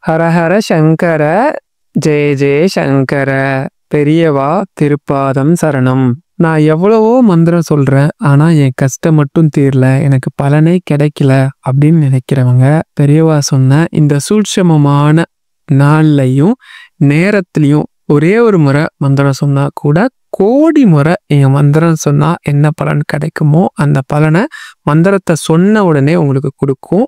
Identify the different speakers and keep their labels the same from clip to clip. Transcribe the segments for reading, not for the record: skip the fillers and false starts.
Speaker 1: ஹரஹர சங்கர ஜெய ஜெய சங்கர பெரியவா திருப்பாதம் சரணம். நான் எவ்வளவோ மந்திரம் சொல்றேன், ஆனா என் கஷ்டம் மட்டும் தீரல, எனக்கு பலனே கிடைக்கல அப்படின்னு நினைக்கிறவங்க பெரியவா சொன்ன இந்த சூட்சமமான நாள்லையும் நேரத்திலையும் ஒரே ஒரு முறை மந்திரம் சொன்னா கூட கோடி முறை என் மந்திரம் சொன்னா என்ன பலன் கிடைக்குமோ அந்த பலனை மந்திரத்தை சொன்ன உடனே உங்களுக்கு கொடுக்கும்.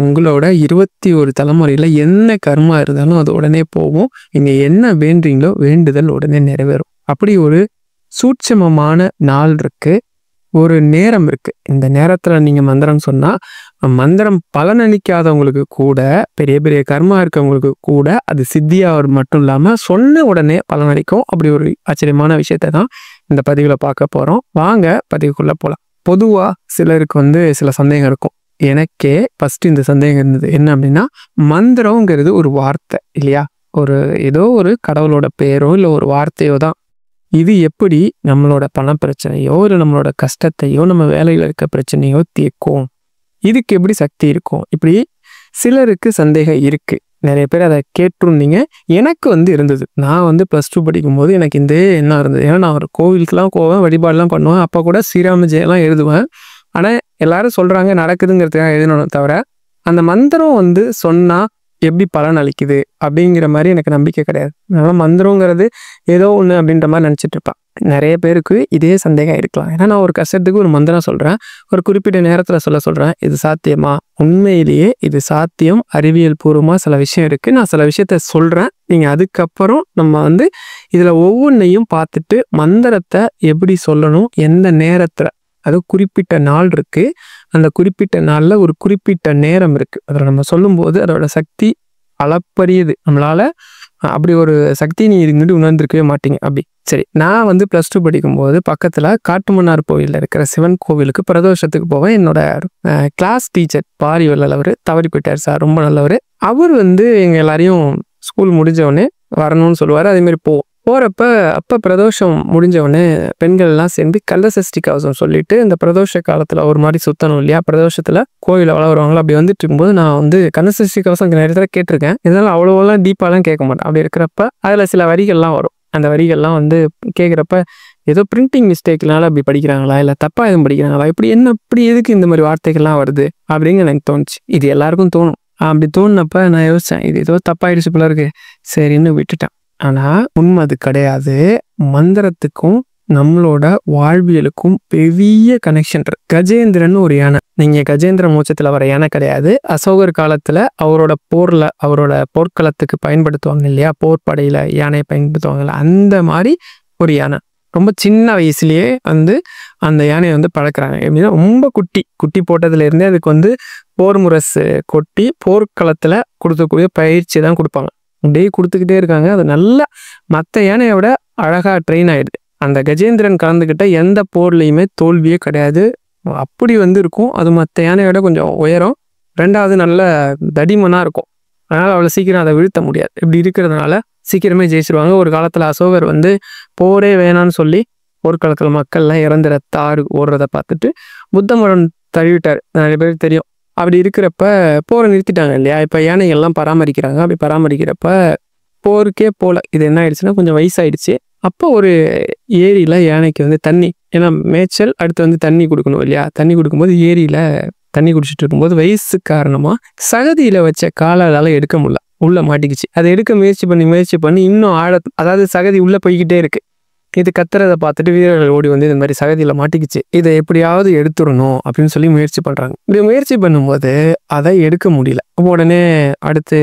Speaker 1: உங்களோட 21 தலைமுறையில என்ன கர்மா இருந்தாலும் அது உடனே போகும். நீங்க என்ன வேண்டுறீங்களோ வேண்டுதல் உடனே நிறைவேறும். அப்படி ஒரு சூட்சமமான நாள் இருக்கு, ஒரு நேரம் இருக்கு. இந்த நேரத்துல நீங்க மந்திரம் சொன்னா மந்திரம் பலனளிக்காதவங்களுக்கு கூட, பெரிய பெரிய கர்மா இருக்கவங்களுக்கு கூட அது சித்தியாவது மட்டும் இல்லாம சொன்ன உடனே பலனளிக்கும். அப்படி ஒரு ஆச்சரியமான விஷயத்தை தான் இந்த பதிவுல பார்க்க போறோம். வாங்க பதிவுக்குள்ள போலாம். பொதுவா சிலருக்கு சில சந்தேகம் இருக்கும். எனக்கே ஃபர்ஸ்ட் இந்த சந்தேகம் இருந்தது. என்ன அப்படின்னா, மந்திரங்கிறது ஒரு வார்த்தை இல்லையா, ஏதோ ஒரு கடவுளோட பேரோ இல்லை ஒரு வார்த்தையோ தான். இது எப்படி நம்மளோட பண பிரச்சனையோ இல்லை நம்மளோட கஷ்டத்தையோ நம்ம வேலையில் இருக்க பிரச்சனையோ தீர்க்கும்? இதுக்கு எப்படி சக்தி இருக்கும்? இப்படி சிலருக்கு சந்தேகம் இருக்கு. நிறைய பேர் அதை கேட்டிருந்தீங்க. எனக்கு இருந்தது. நான் +2 படிக்கும்போது எனக்கு இந்த எண்ணம் இருந்தது. ஏன்னா நான் ஒரு கோவிலுக்குலாம் போவேன், வழிபாடுலாம் பண்ணுவேன். அப்போ கூட ஸ்ரீராம ஜெயெல்லாம் எழுதுவேன். ஆனால் எல்லாரும் சொல்கிறாங்க நடக்குதுங்கிறதுக்காக எழுதணும் தவிர, அந்த மந்திரம் சொன்னால் எப்படி பலன் அளிக்குது அப்படிங்கிற மாதிரி எனக்கு நம்பிக்கை கிடையாது. அதனால் மந்திரங்கிறது ஏதோ ஒன்று அப்படின்ற மாதிரி நினச்சிட்டு இருப்பேன். நிறைய பேருக்கு இதே சந்தேகம் இருக்கலாம். ஏன்னா நான் ஒரு கஷ்டத்துக்கு ஒரு மந்திரம் சொல்கிறேன், ஒரு குறிப்பிட்ட நேரத்தில் சொல்கிறேன். இது சாத்தியமா? உண்மையிலேயே இது சாத்தியம். அறிவியல் பூர்வமாக சில விஷயம் இருக்குது. நான் சில விஷயத்த சொல்கிறேன். நீங்கள் அதுக்கப்புறம் நம்ம இதில் ஒவ்வொன்றையும் பார்த்துட்டு மந்திரத்தை எப்படி சொல்லணும், எந்த நேரத்தில், அது குறிப்பிட்ட நாள் இருக்குது, அந்த குறிப்பிட்ட நாளில் ஒரு குறிப்பிட்ட நேரம் இருக்குது. அதில் நம்ம சொல்லும்போது அதோட சக்தி அளப்பரியது. நம்மளால் அப்படி ஒரு சக்தி நீ இதுங்கிட்டு உணர்ந்திருக்கவே மாட்டீங்க. அப்படி சரி, நான் +2 படிக்கும்போது பக்கத்தில் காட்டுமன்னார் கோவிலில் இருக்கிற சிவன் கோவிலுக்கு பிரதோஷத்துக்கு போவேன். என்னோட கிளாஸ் டீச்சர் பாரிவல்லல் அவர் தவறி போயிட்டார் சார், ரொம்ப நல்லவர். அவர் எங்கள் எல்லாரையும் ஸ்கூல் முடிஞ்சவொடனே வரணும்னு சொல்லுவார். அதேமாரி அப்போ பிரதோஷம் முடிஞ்சவொடனே பெண்கள் எல்லாம் சேர்ந்து கந்தசஷ்டி கவசம் சொல்லிட்டு இந்த பிரதோஷ காலத்தில் ஒரு மாதிரி சுத்தணும் இல்லையா, பிரதோஷத்தில் கோயில் அவ்வளோ வருவாங்களா, அப்படி வந்துட்டு இருக்கும்போது நான் கந்தசஷ்டி கவசம் நிறைய தடவை கேட்டிருக்கேன். இதனால அவ்வளோவெல்லாம் டீப்பாலாம் கேட்க மாட்டேன். அப்படி இருக்கிறப்ப அதில் சில வரிகள்லாம் வரும். அந்த வரிகள்லாம் கேட்குறப்ப ஏதோ பிரிண்டிங் மிஸ்டேக்னால அப்படி படிக்கிறாங்களா, இல்லை தப்பாக எதுவும் படிக்கிறாங்களா, இப்படி எதுக்கு இந்த மாதிரி வார்த்தைகள்லாம் வருது அப்படின்னு எனக்கு தோணுச்சு. இது எல்லாருக்கும் தோணும். அப்படி தோணுனப்ப நான் யோசித்தேன், இது ஏதோ தப்பாயிடுச்சு போல இருக்கு, சரின்னு விட்டுட்டேன். ஆனால் உண்மை அது கிடையாது. மந்திரத்துக்கும் நம்மளோட வாழ்வியலுக்கும் பெரிய கனெக்ஷன் இருக்கு. கஜேந்திரன் ஒரு யானை, நீங்கள் கஜேந்திர மோட்சத்தில் வர யானை கிடையாது. அசோகர் காலத்தில் அவரோட போர்க்களத்துக்கு பயன்படுத்துவாங்க இல்லையா, போர்ப்படையில் யானையை பயன்படுத்துவாங்கல்ல, அந்த மாதிரி ஒரு யானை. ரொம்ப சின்ன வயசுலேயே அந்த யானையை பழக்கிறாங்க. எப்படின்னா ரொம்ப குட்டி போட்டதுலேருந்தே அதுக்கு போர் முரசு கொட்டி போர்க்களத்தில் கொடுக்கக்கூடிய பயிற்சி தான் கொடுப்பாங்க. அப்படியே கொடுத்துக்கிட்டே இருக்காங்க. அது நல்லா மற்ற யானையை விட அழகாக ட்ரெயின் ஆயிடுது. அந்த கஜேந்திரன் கலந்துக்கிட்ட எந்த போர்லையுமே தோல்வியே கிடையாது. அப்படி இருக்கும். அது மற்ற யானையை விட கொஞ்சம் உயரம், ரெண்டாவது நல்ல தடிமனாக இருக்கும். அதனால் அவ்வளோ சீக்கிரம் அதை வீழ்த்த முடியாது. இப்படி இருக்கிறதுனால சீக்கிரமே ஜெயிச்சிருவாங்க. ஒரு காலத்தில் அசோகர் போரே வேணான்னு சொல்லி போர்க்களத்தில் மக்கள்லாம் இறந்து ரத்தாறு ஓடுறதை பார்த்துட்டு புத்த மரம் தழுவிட்டார். நிறைய பேருக்கு தெரியும். அப்படி இருக்கிறப்ப போரை நிறுத்திட்டாங்க இல்லையா. இப்போ யானைகள்லாம் பராமரிக்கிறாங்க. அப்படி பராமரிக்கிறப்ப போருக்கே போல. இது என்ன ஆயிடுச்சுன்னா கொஞ்சம் வயசாயிடுச்சு. அப்போ ஒரு ஏரியில் யானைக்கு தண்ணி, ஏன்னா மேய்ச்சல் அடுத்து தண்ணி கொடுக்கணும் இல்லையா. தண்ணி கொடுக்கும்போது ஏரியில் தண்ணி குடிச்சிட்டு இருக்கும்போது வயசு காரணமாக சகதியில் வச்ச காலால் எடுக்க முடியல, உள்ளே மாட்டிக்கிச்சு. அதை எடுக்க முயற்சி பண்ணி இன்னும் அதாவது சகதி உள்ளே போய்கிட்டே இருக்கு. இது கத்துறதை பார்த்துட்டு வீரர்கள் ஓடி இந்த மாதிரி சகதியில் மாட்டிக்கிச்சு, இதை எப்படியாவது எடுத்துடணும் அப்படின்னு சொல்லி முயற்சி பண்ணுறாங்க. இப்படி முயற்சி பண்ணும்போது அதை எடுக்க முடியல. உடனே அடுத்து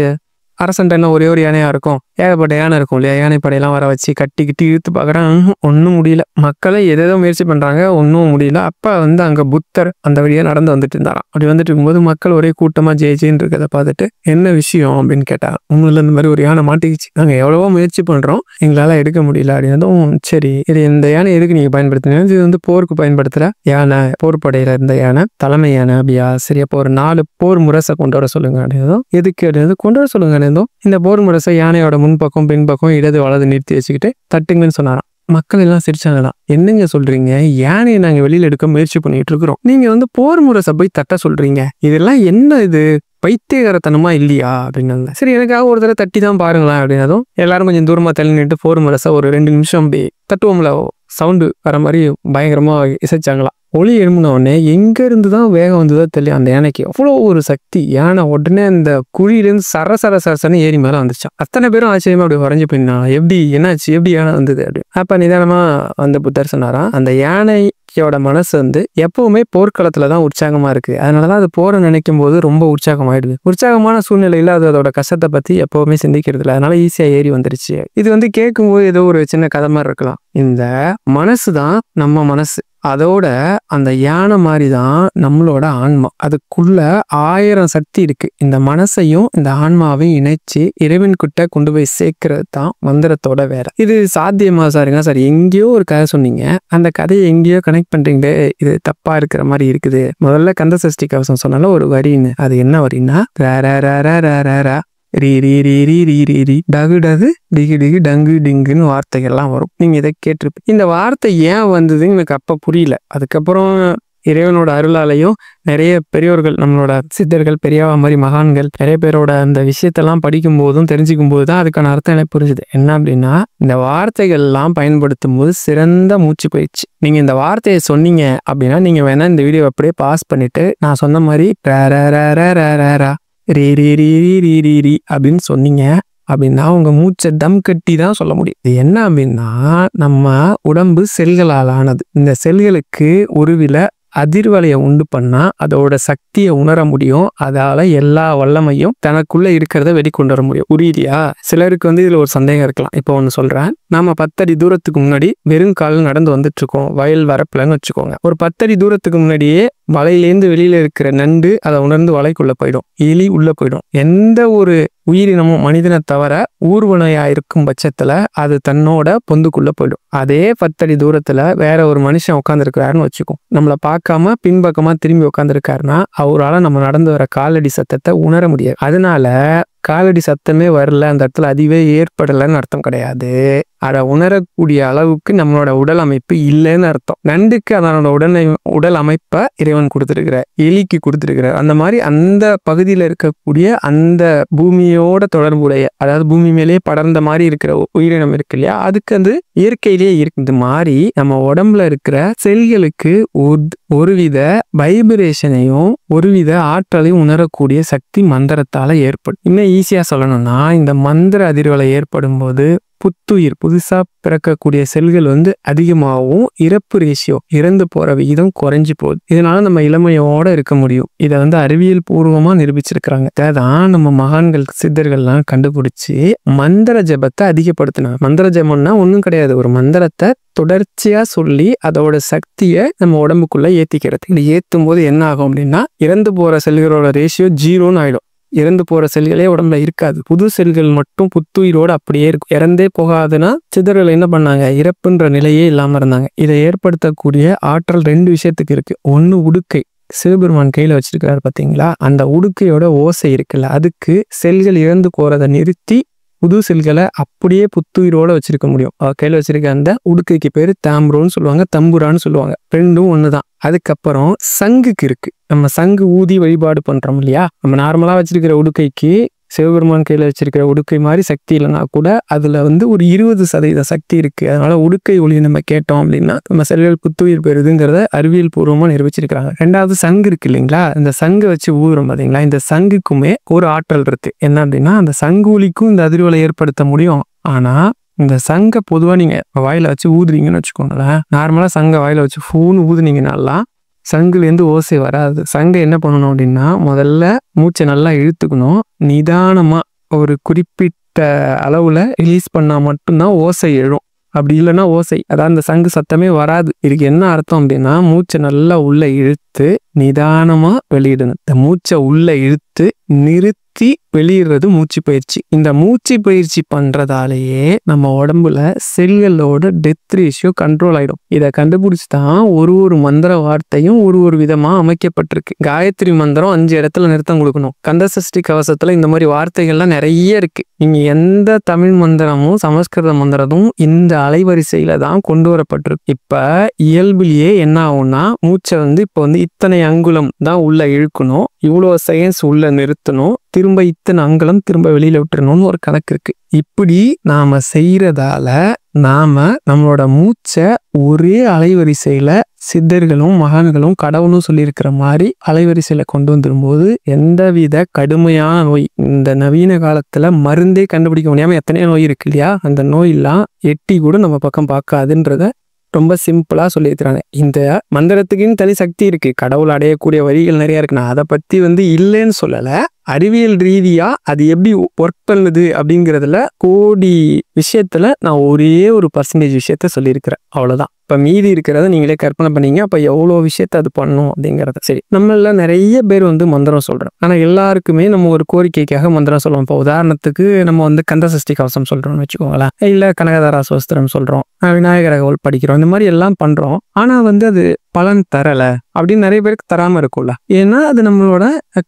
Speaker 1: அரசன்ட்ட ஒரே ஒரு யானையாக இருக்கும், ஏகப்பட்ட யானை இருக்கும் இல்லையா. யானைப்படையெல்லாம் வர வச்சு கட்டிக்கிட்டு இழுத்து பார்க்குறாங்க, ஒன்றும் முடியல. மக்களை எதோ முயற்சி பண்ணுறாங்க, ஒன்றும் முடியல. அப்போ அங்கே புத்தர் அந்த வழியாக நடந்து வந்துட்டு இருந்தாராம். அப்படி வந்துட்டு இருக்கும்போது மக்கள் ஒரே கூட்டமாக ஜெயிச்சின்னு இருக்கிறத பார்த்துட்டு என்ன விஷயம் அப்படின்னு கேட்டாங்க. உங்களில் இந்த மாதிரி ஒரு யானை மாட்டிக்கிச்சு, நாங்கள் எவ்வளவோ முயற்சி பண்ணுறோம், எங்களால் எடுக்க முடியல அப்படின்னதும், சரி இது இந்த யானை எதுக்கு நீங்கள் பயன்படுத்துனீங்க? இது போருக்கு பயன்படுத்துகிற யானை, போர் படையில் இருந்த யானை, தலைமை யானை. அப்படியா, சரி அப்போ ஒரு 4 போர் முரசை கொண்டு வர சொல்லுங்க அப்படின்னதும், எதுக்கு அப்படின்னது, கொண்டு வர சொல்லுங்க. இந்த போர் முரசை யானையோட முன்பக்கம் பின்பக்கம் இடது வலது நிறுத்தி வச்சுக்கிட்டு தட்டுங்கன்னு சொன்னாராம். மக்கள் எல்லாம் சிரிச்சாங்களாம். என்னங்க சொல்றீங்க, யானையை நாங்க வெளியில எடுக்க முயற்சி பண்ணிட்டு இருக்கிறோம், நீங்க போர் முரசை போய் தட்ட சொல்றீங்க, இதெல்லாம் என்ன இது பைத்தியகாரத்தனமா இல்லையா அப்படின்னு. சரி எனக்காக ஒரு தடவை தட்டி தான் பாருங்களேன் அப்படின்னதும் எல்லாரும் கொஞ்சம் தூரமா தள்ளி நின்று போர்மலசா ஒரு 2 நிமிஷம் அப்படி தட்டுவோம்ல, சவுண்டு வர மாதிரி பயங்கரமா இசைச்சாங்களாம். ஒளி எழும்பின உடனே எங்க இருந்து தான் வேகம் வந்ததோ தெரியல, அந்த யானைக்கு அவ்வளோ ஒரு சக்தி. யானை உடனே அந்த குழியிலேருந்து சரசரன்னு ஏறி மேலே வந்துச்சான். அத்தனை பேரும் ஆச்சரியமா அப்படி வரைஞ்சு போயிருந்தா, எப்படி என்னாச்சு, எப்படி யானை வந்தது அப்படி. அப்ப நிதானமா அந்த புத்தர் சொன்னாராம், அந்த யானையோட மனசு எப்பவுமே போர்க்களத்துல தான் உற்சாகமா இருக்கு. அதனாலதான் அது போற நினைக்கும் போது ரொம்ப உற்சாகமாயிடுது. உற்சாகமான சூழ்நிலையில அது அதோட கஷ்டத்தை பத்தி எப்பவுமே சிந்திக்கிறது இல்லை. அதனால ஈஸியா ஏறி வந்துருச்சு. இது கேட்கும்போது ஏதோ ஒரு சின்ன கதை மாதிரி இருக்கலாம். இந்த மனசு தான் நம்ம மனசு. அதோட அந்த யானை மாதிரி தான் நம்மளோட ஆன்மா. அதுக்குள்ள 1000 சக்தி இருக்கு. இந்த மனசையும் இந்த ஆன்மாவையும் இணைச்சு இறைவன் கிட்ட கொண்டு போய் சேர்க்கறது தான் மந்திரத்தோட வேலை. இது சாத்தியமா சாருங்க? சார் எங்கேயோ ஒரு கதை சொன்னீங்க, அந்த கதையை எங்கேயோ கனெக்ட் பண்றீங்களே, இது தப்பா இருக்கிற மாதிரி இருக்குது. முதல்ல கந்த சஷ்டி கவசம் சொன்னால ஒரு வரின்னு, அது என்ன வரின்னா ரீ ரீ ரீ ரீ ரீ ரீ ரீ டகு டகு டிகி டிகி டங்கு டிங்குன்னு வார்த்தைகள்லாம் வரும். நீங்க இதை கேட்டிருப்பீங்க. இந்த வார்த்தை ஏன் வந்ததுன்னு எனக்கு அப்ப புரியல. அதுக்கப்புறம் இறைவனோட அருளாலையும் நிறைய பெரியோர்கள், நம்மளோட சித்தர்கள், பெரியவா மாதிரி மகான்கள் நிறைய பேரோட அந்த விஷயத்தெல்லாம் படிக்கும் போதும் தெரிஞ்சுக்கும் போது தான் அதுக்கான அர்த்தம் எனக்கு புரிஞ்சுது. என்ன அப்படின்னா, இந்த வார்த்தைகள் எல்லாம் பயன்படுத்தும் போது சிறந்த மூச்சு பயிற்சி. நீங்க இந்த வார்த்தையை சொன்னீங்க அப்படின்னா நீங்க வேணா இந்த வீடியோ அப்படியே பாஸ் பண்ணிட்டு நான் சொன்ன மாதிரி ரீ ரீ ரீ ரீ ரீ ரீ ரீ அப்படின்னு சொன்னீங்க அப்படின்னா உங்க மூச்சை தம் கட்டி தான் சொல்ல முடியும். இது என்ன அப்படின்னா, நம்ம உடம்பு செல்களால் ஆனது. இந்த செல்களுக்கு ஒருவில அதிர்வலையை உண்டு பண்ணா அதோட சக்தியை உணர முடியும். அதால எல்லா வல்லமையும் தனக்குள்ள இருக்கிறத வெளிக்கொண்டு வர முடியும். புரியுதியா? சிலருக்கு இதுல ஒரு சந்தேகம் இருக்கலாம். இப்போ ஒண்ணு சொல்றேன். நாம 10 அடி தூரத்துக்கு முன்னாடி வெறும் கால் நடந்து வந்துட்டு இருக்கோம், வயல் வரப்புலன்னு வச்சுக்கோங்க. ஒரு 10 அடி தூரத்துக்கு முன்னாடியே வலையிலேருந்து வெளியில இருக்கிற நண்டு அதை உணர்ந்து வலைக்குள்ள போயிடும், எலி உள்ள போயிடும். எந்த ஒரு உயிரினமும் மனிதனை தவிர ஊர்வனையா இருக்கும் பட்சத்துல அது தன்னோட பொந்துக்குள்ள போயிடும். அதே 10 அடி தூரத்துல வேற ஒரு மனுஷன் உட்காந்துருக்கிறாருன்னு வச்சுக்கோ. நம்மளை பார்க்காம பின்பக்கமா திரும்பி உட்காந்துருக்காருன்னா அவரால் நம்ம நடந்து வர காலடி சத்தத்தை உணர முடியாது. அதனால காலடி சத்தமே வரல, அந்த இடத்துல அதிவே ஏற்படலைன்னு அர்த்தம் கிடையாது. அதை உணரக்கூடிய அளவுக்கு நம்மளோட உடல் அமைப்பு இல்லைன்னு அர்த்தம். நண்டுக்கு அதனோட உடல் அமைப்பை இறைவன் கொடுத்துருக்கிற, எலிக்கு கொடுத்துருக்கிற, அந்த மாதிரி அந்த பகுதியில் இருக்கக்கூடிய அந்த பூமியோட தொடர்புடைய, அதாவது பூமி மேலேயே படர்ந்த மாதிரி இருக்கிற உயிரினம் இருக்கு இல்லையா, அதுக்கு இயற்கையிலேயே இருக்கு. இந்த மாதிரி நம்ம உடம்புல இருக்கிற செல்களுக்கு ஒருவித வைப்ரேஷனையும் ஒருவித ஆற்றலையும் உணரக்கூடிய சக்தி மந்திரத்தால ஏற்படும். இன்னும் ஈஸியா சொல்லணும்னா, இந்த மந்திர அதிர்வலை ஏற்படும் போது புத்துயிர், புதுசா பிறக்கக்கூடிய செல்கள் அதிகமாகவும் இறப்பு ரேஷியோ, இறந்து போற விகிதம் குறைஞ்சு போகுது. இதனால நம்ம இளமையோட இருக்க முடியும். இதை அறிவியல் பூர்வமா நிரூபிச்சிருக்கிறாங்க. அதான் நம்ம மகான்கள், சித்தர்கள்லாம் கண்டுபிடிச்சு மந்திர ஜபத்தை அதிகப்படுத்தினாங்க. மந்திர ஜபம்னா ஒன்றும் கிடையாது, ஒரு மந்திரத்தை தொடர்ச்சியா சொல்லி அதோட சக்தியை நம்ம உடம்புக்குள்ள ஏத்திக்கிறது. இது ஏத்தும் போது என்ன ஆகும் அப்படின்னா, இறந்து போற செல்களோட ரேஷியோ 0ன்னு ஆயிடும். இறந்து போற செல்களே உடம்புல இருக்காது, புது செல்கள் மட்டும் புத்துயிரோடு அப்படியே இருக்கும். இறந்தே போகாதுன்னா சித்தர்கள் என்ன பண்ணாங்க, இறப்புன்ற நிலையே இல்லாம இருந்தாங்க. இதை ஏற்படுத்தக்கூடிய ஆற்றல் 2 விஷயத்துக்கு இருக்கு. ஒண்ணு உடுக்கை, சிவபெருமான் கையில வச்சிருக்கிறாரு பாத்தீங்களா, அந்த உடுக்கையோட ஓசை இருக்குல்ல, அதுக்கு செல்கள் இறந்து போறதை நிறுத்தி புது செல்களை அப்படியே புத்துயிரோட வச்சிருக்க முடியும். கையில வச்சிருக்க அந்த உடுக்கைக்கு பேரு தாம்பரோன்னு சொல்லுவாங்க, தம்புரான்னு சொல்லுவாங்க. ரெண்டும் ஒண்ணுதான். அதுக்கப்புறம் சங்குக்கு இருக்கு. நம்ம சங்கு ஊதி வழிபாடு பண்றோம் இல்லையா, நம்ம நார்மலா வச்சிருக்கிற உடுக்கைக்கு சிவபெருமான் கையில வச்சிருக்கிற உடுக்கை மாதிரி சக்தி இல்லைன்னா கூட அதுல ஒரு 20% சக்தி இருக்கு. அதனால உடுக்கை ஒளி நம்ம கேட்டோம் அப்படின்னா நம்ம செல்கள் புத்துயிர் பெறுதுங்கிறத அறிவியல் பூர்வமா நிரூபிச்சிருக்காங்க. 2வது சங்கு இருக்கு இல்லைங்களா, இந்த சங்கு வச்சு ஊதுறோம் பாத்தீங்களா, இந்த சங்குக்குமே ஒரு ஆற்றல் இருக்கு. என்ன அப்படின்னா, அந்த சங்கு ஒலிக்கும் இந்த அதிர்வலை ஏற்படுத்த முடியும். ஆனா இந்த சங்கை பொதுவா நீங்க வாயில வச்சு ஊதுறீங்கன்னு வச்சுக்கோங்களேன், நார்மலா சங்கை வாயில வச்சு ஃபூன்னு ஊதுனீங்கன்னா சங்குலேருந்து ஓசை வராது. சங்கை என்ன பண்ணணும் அப்படின்னா, முதல்ல மூச்சை நல்லா இழுத்துக்கணும், நிதானமா ஒரு குறிப்பிட்ட அளவுல ரிலீஸ் பண்ணா மட்டும்தான் ஓசை எழும். அப்படி இல்லைன்னா ஓசை, அதாவது அந்த சங்கு சத்தமே வராது. இதுக்கு என்ன அர்த்தம் அப்படின்னா, மூச்சை நல்லா உள்ள இழுத்து நிதானமா வெளியிடணும். இந்த மூச்சை உள்ள இழுத்து நிறுத்தி வெளியிடுறது மூச்சு பயிற்சி. இந்த மூச்சு பயிற்சி பண்றதாலேயே நம்ம உடம்புல செல்களோட டெத் ரேஷியோ கண்ட்ரோல் ஆயிடும். இதை கண்டுபிடிச்சுதான் ஒரு மந்திர வார்த்தையும் ஒரு விதமா அமைக்கப்பட்டிருக்கு. காயத்ரி மந்திரம் 5 இடத்துல நிறுத்தம் கொடுக்கணும். கந்த சஷ்டி கவசத்துல இந்த மாதிரி வார்த்தைகள்லாம் நிறைய இருக்கு. நீங்க எந்த தமிழ் மந்திரமும் சமஸ்கிருத மந்திரமும் இந்த அலைவரிசையில தான் கொண்டு வரப்பட்டிருக்கு. இப்ப இயல்பிலேயே என்ன ஆகும்னா, மூச்சை இப்ப இத்தனை அங்குலம் தான் உள்ள இழுக்கணும், இவ்வளோ செகண்ட்ஸ் உள்ள நிறுத்தணும், திரும்ப இத்தனை அங்கலம் திரும்ப வெளியில விட்டுறணும்னு ஒரு கணக்கு இருக்கு. இப்படி நாம செய்யறதால நாம நம்மளோட மூச்சை ஒரே அலைவரிசையில சித்தர்களும் மகான்களும் கடவுளும் சொல்லியிருக்கிற மாதிரி அலைவரிசையில கொண்டு வந்துரும்போது எந்தவித கடுமையான நோய், இந்த நவீன காலத்துல மருந்தே கண்டுபிடிக்க முடியாம எத்தனையோ நோய் இருக்கு இல்லையா, அந்த நோயெல்லாம் எட்டி கூட நம்ம பக்கம் பார்க்காதுன்றத ரொம்ப சிம்பிளா சொல்லியிருக்கிறாங்க. இந்த மந்திரத்துக்குன்னு தனி சக்தி இருக்கு, கடவுள் அடையக்கூடிய வழிகள் நிறைய இருக்கு. நான் அதை பத்தி இல்லைன்னு சொல்லல. அறிவியல் ரீதியா அது எப்படி ஒர்க் பண்ணுது அப்படிங்கிறதுல கோடி விஷயத்துல நான் ஒரே ஒரு % விஷயத்த சொல்லியிருக்கிறேன், அவ்வளவுதான். இப்ப மீதி இருக்கிறத நீங்களே கற்பனை பண்ணீங்க. அப்ப எவ்வளவு விஷயத்த அது பண்ணும் அப்படிங்கறத. சரி, நம்மள நிறைய பேர் மந்திரம் சொல்றோம். ஆனா எல்லாருக்குமே நம்ம ஒரு கோரிக்கைக்காக மந்திரம் சொல்லுவோம். இப்போ உதாரணத்துக்கு நம்ம கந்த சஷ்டி கவசம் சொல்றோம்னு வச்சுக்கோங்களேன், இல்ல கனகதாரா சோஸ்திரம் சொல்றோம், விநாயகர் படிக்கிறோம், இந்த மாதிரி எல்லாம் பண்றோம். ஆனா அது பலன் தரல அப்படின்னு நிறைய பேருக்கு தராம இருக்கும்ல. ஏன்னா அது நம்மளோட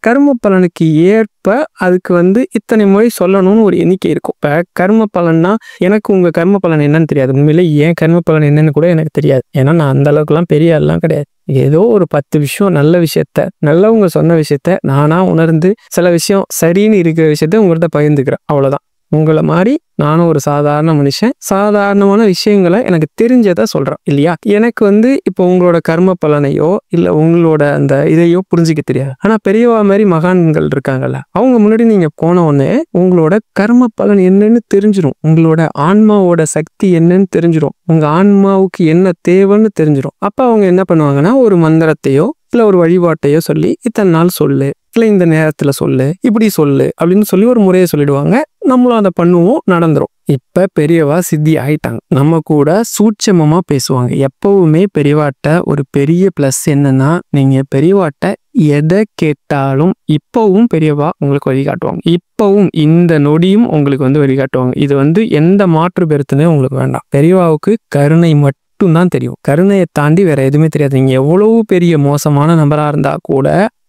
Speaker 1: கர்ம பலனுக்கு ஏற்ப அதுக்கு இத்தனை முறை சொல்லணும்னு ஒரு எண்ணிக்கை இருக்கும். இப்ப கர்ம பலன்னா எனக்கு உங்க கர்ம பலன் என்னன்னு தெரியாது. உண்மையிலே ஏன் கர்ம பலன் என்னன்னு கூட எனக்கு தெரியாது. ஏன்னா நான் அந்த அளவுக்கு எல்லாம் பெரிய ஆள்லாம் கிடையாது. ஏதோ ஒரு 10 விஷயம் நல்ல விஷயத்த, நல்லவங்க சொன்ன விஷயத்த நானா உணர்ந்து சில விஷயம் சரின்னு இருக்கிற விஷயத்த உங்கள்கிட்ட பகிர்ந்துக்கிறேன், அவ்வளவுதான். உங்களை மாதிரி நானும் ஒரு சாதாரண மனுஷன், சாதாரணமான விஷயங்களை எனக்கு தெரிஞ்சதை சொல்றேன் இல்லையா. எனக்கு இப்போ உங்களோட கர்ம பலனையோ இல்ல உங்களோட அந்த இதையோ புரிஞ்சிக்க தெரியாது. ஆனா பெரியவா மாதிரி மகான்கள் இருக்காங்கல்ல, அவங்க முன்னாடி நீங்க போன உடனே உங்களோட கர்ம பலன் என்னன்னு தெரிஞ்சிடும், உங்களோட ஆன்மாவோட சக்தி என்னன்னு தெரிஞ்சிடும், உங்க ஆன்மாவுக்கு என்ன தேவைன்னு தெரிஞ்சிடும். அப்ப அவங்க என்ன பண்ணுவாங்கன்னா ஒரு மந்திரத்தையோ இல்ல ஒரு வழிபாட்டையோ சொல்லி இத்தனை நாள் சொல்லு, இல்ல இந்த நேரத்துல சொல்லு, இப்படி சொல்லு அப்படின்னு சொல்லி ஒரு முறையை சொல்லிடுவாங்க. நம்மளும் அதை பண்ணுவோம், நடந்துரும். இப்ப பெரியவா சித்தி ஆயிட்டாங்க, நம்ம கூட சூட்சமமா பேசுவாங்க. எப்பவுமே பெரியவாட்ட ஒரு பெரிய பிளஸ் என்னன்னா, நீங்க பெரியவாட்ட எதை கேட்டாலும் இப்பவும் பெரியவா உங்களுக்கு வழிகாட்டுவாங்க. இப்பவும் இந்த நொடியும் உங்களுக்கு வழிகாட்டுவாங்க. இது எந்த மாற்று பெருத்துனே உங்களுக்கு வேண்டாம். பெரியவாவுக்கு கருணை மட்டும் தான் தெரியும், கருணையை தாண்டி வேற எதுவுமே தெரியாது. நீங்க எவ்வளவு பெரிய மோசமான நபரா இருந்தா கூட,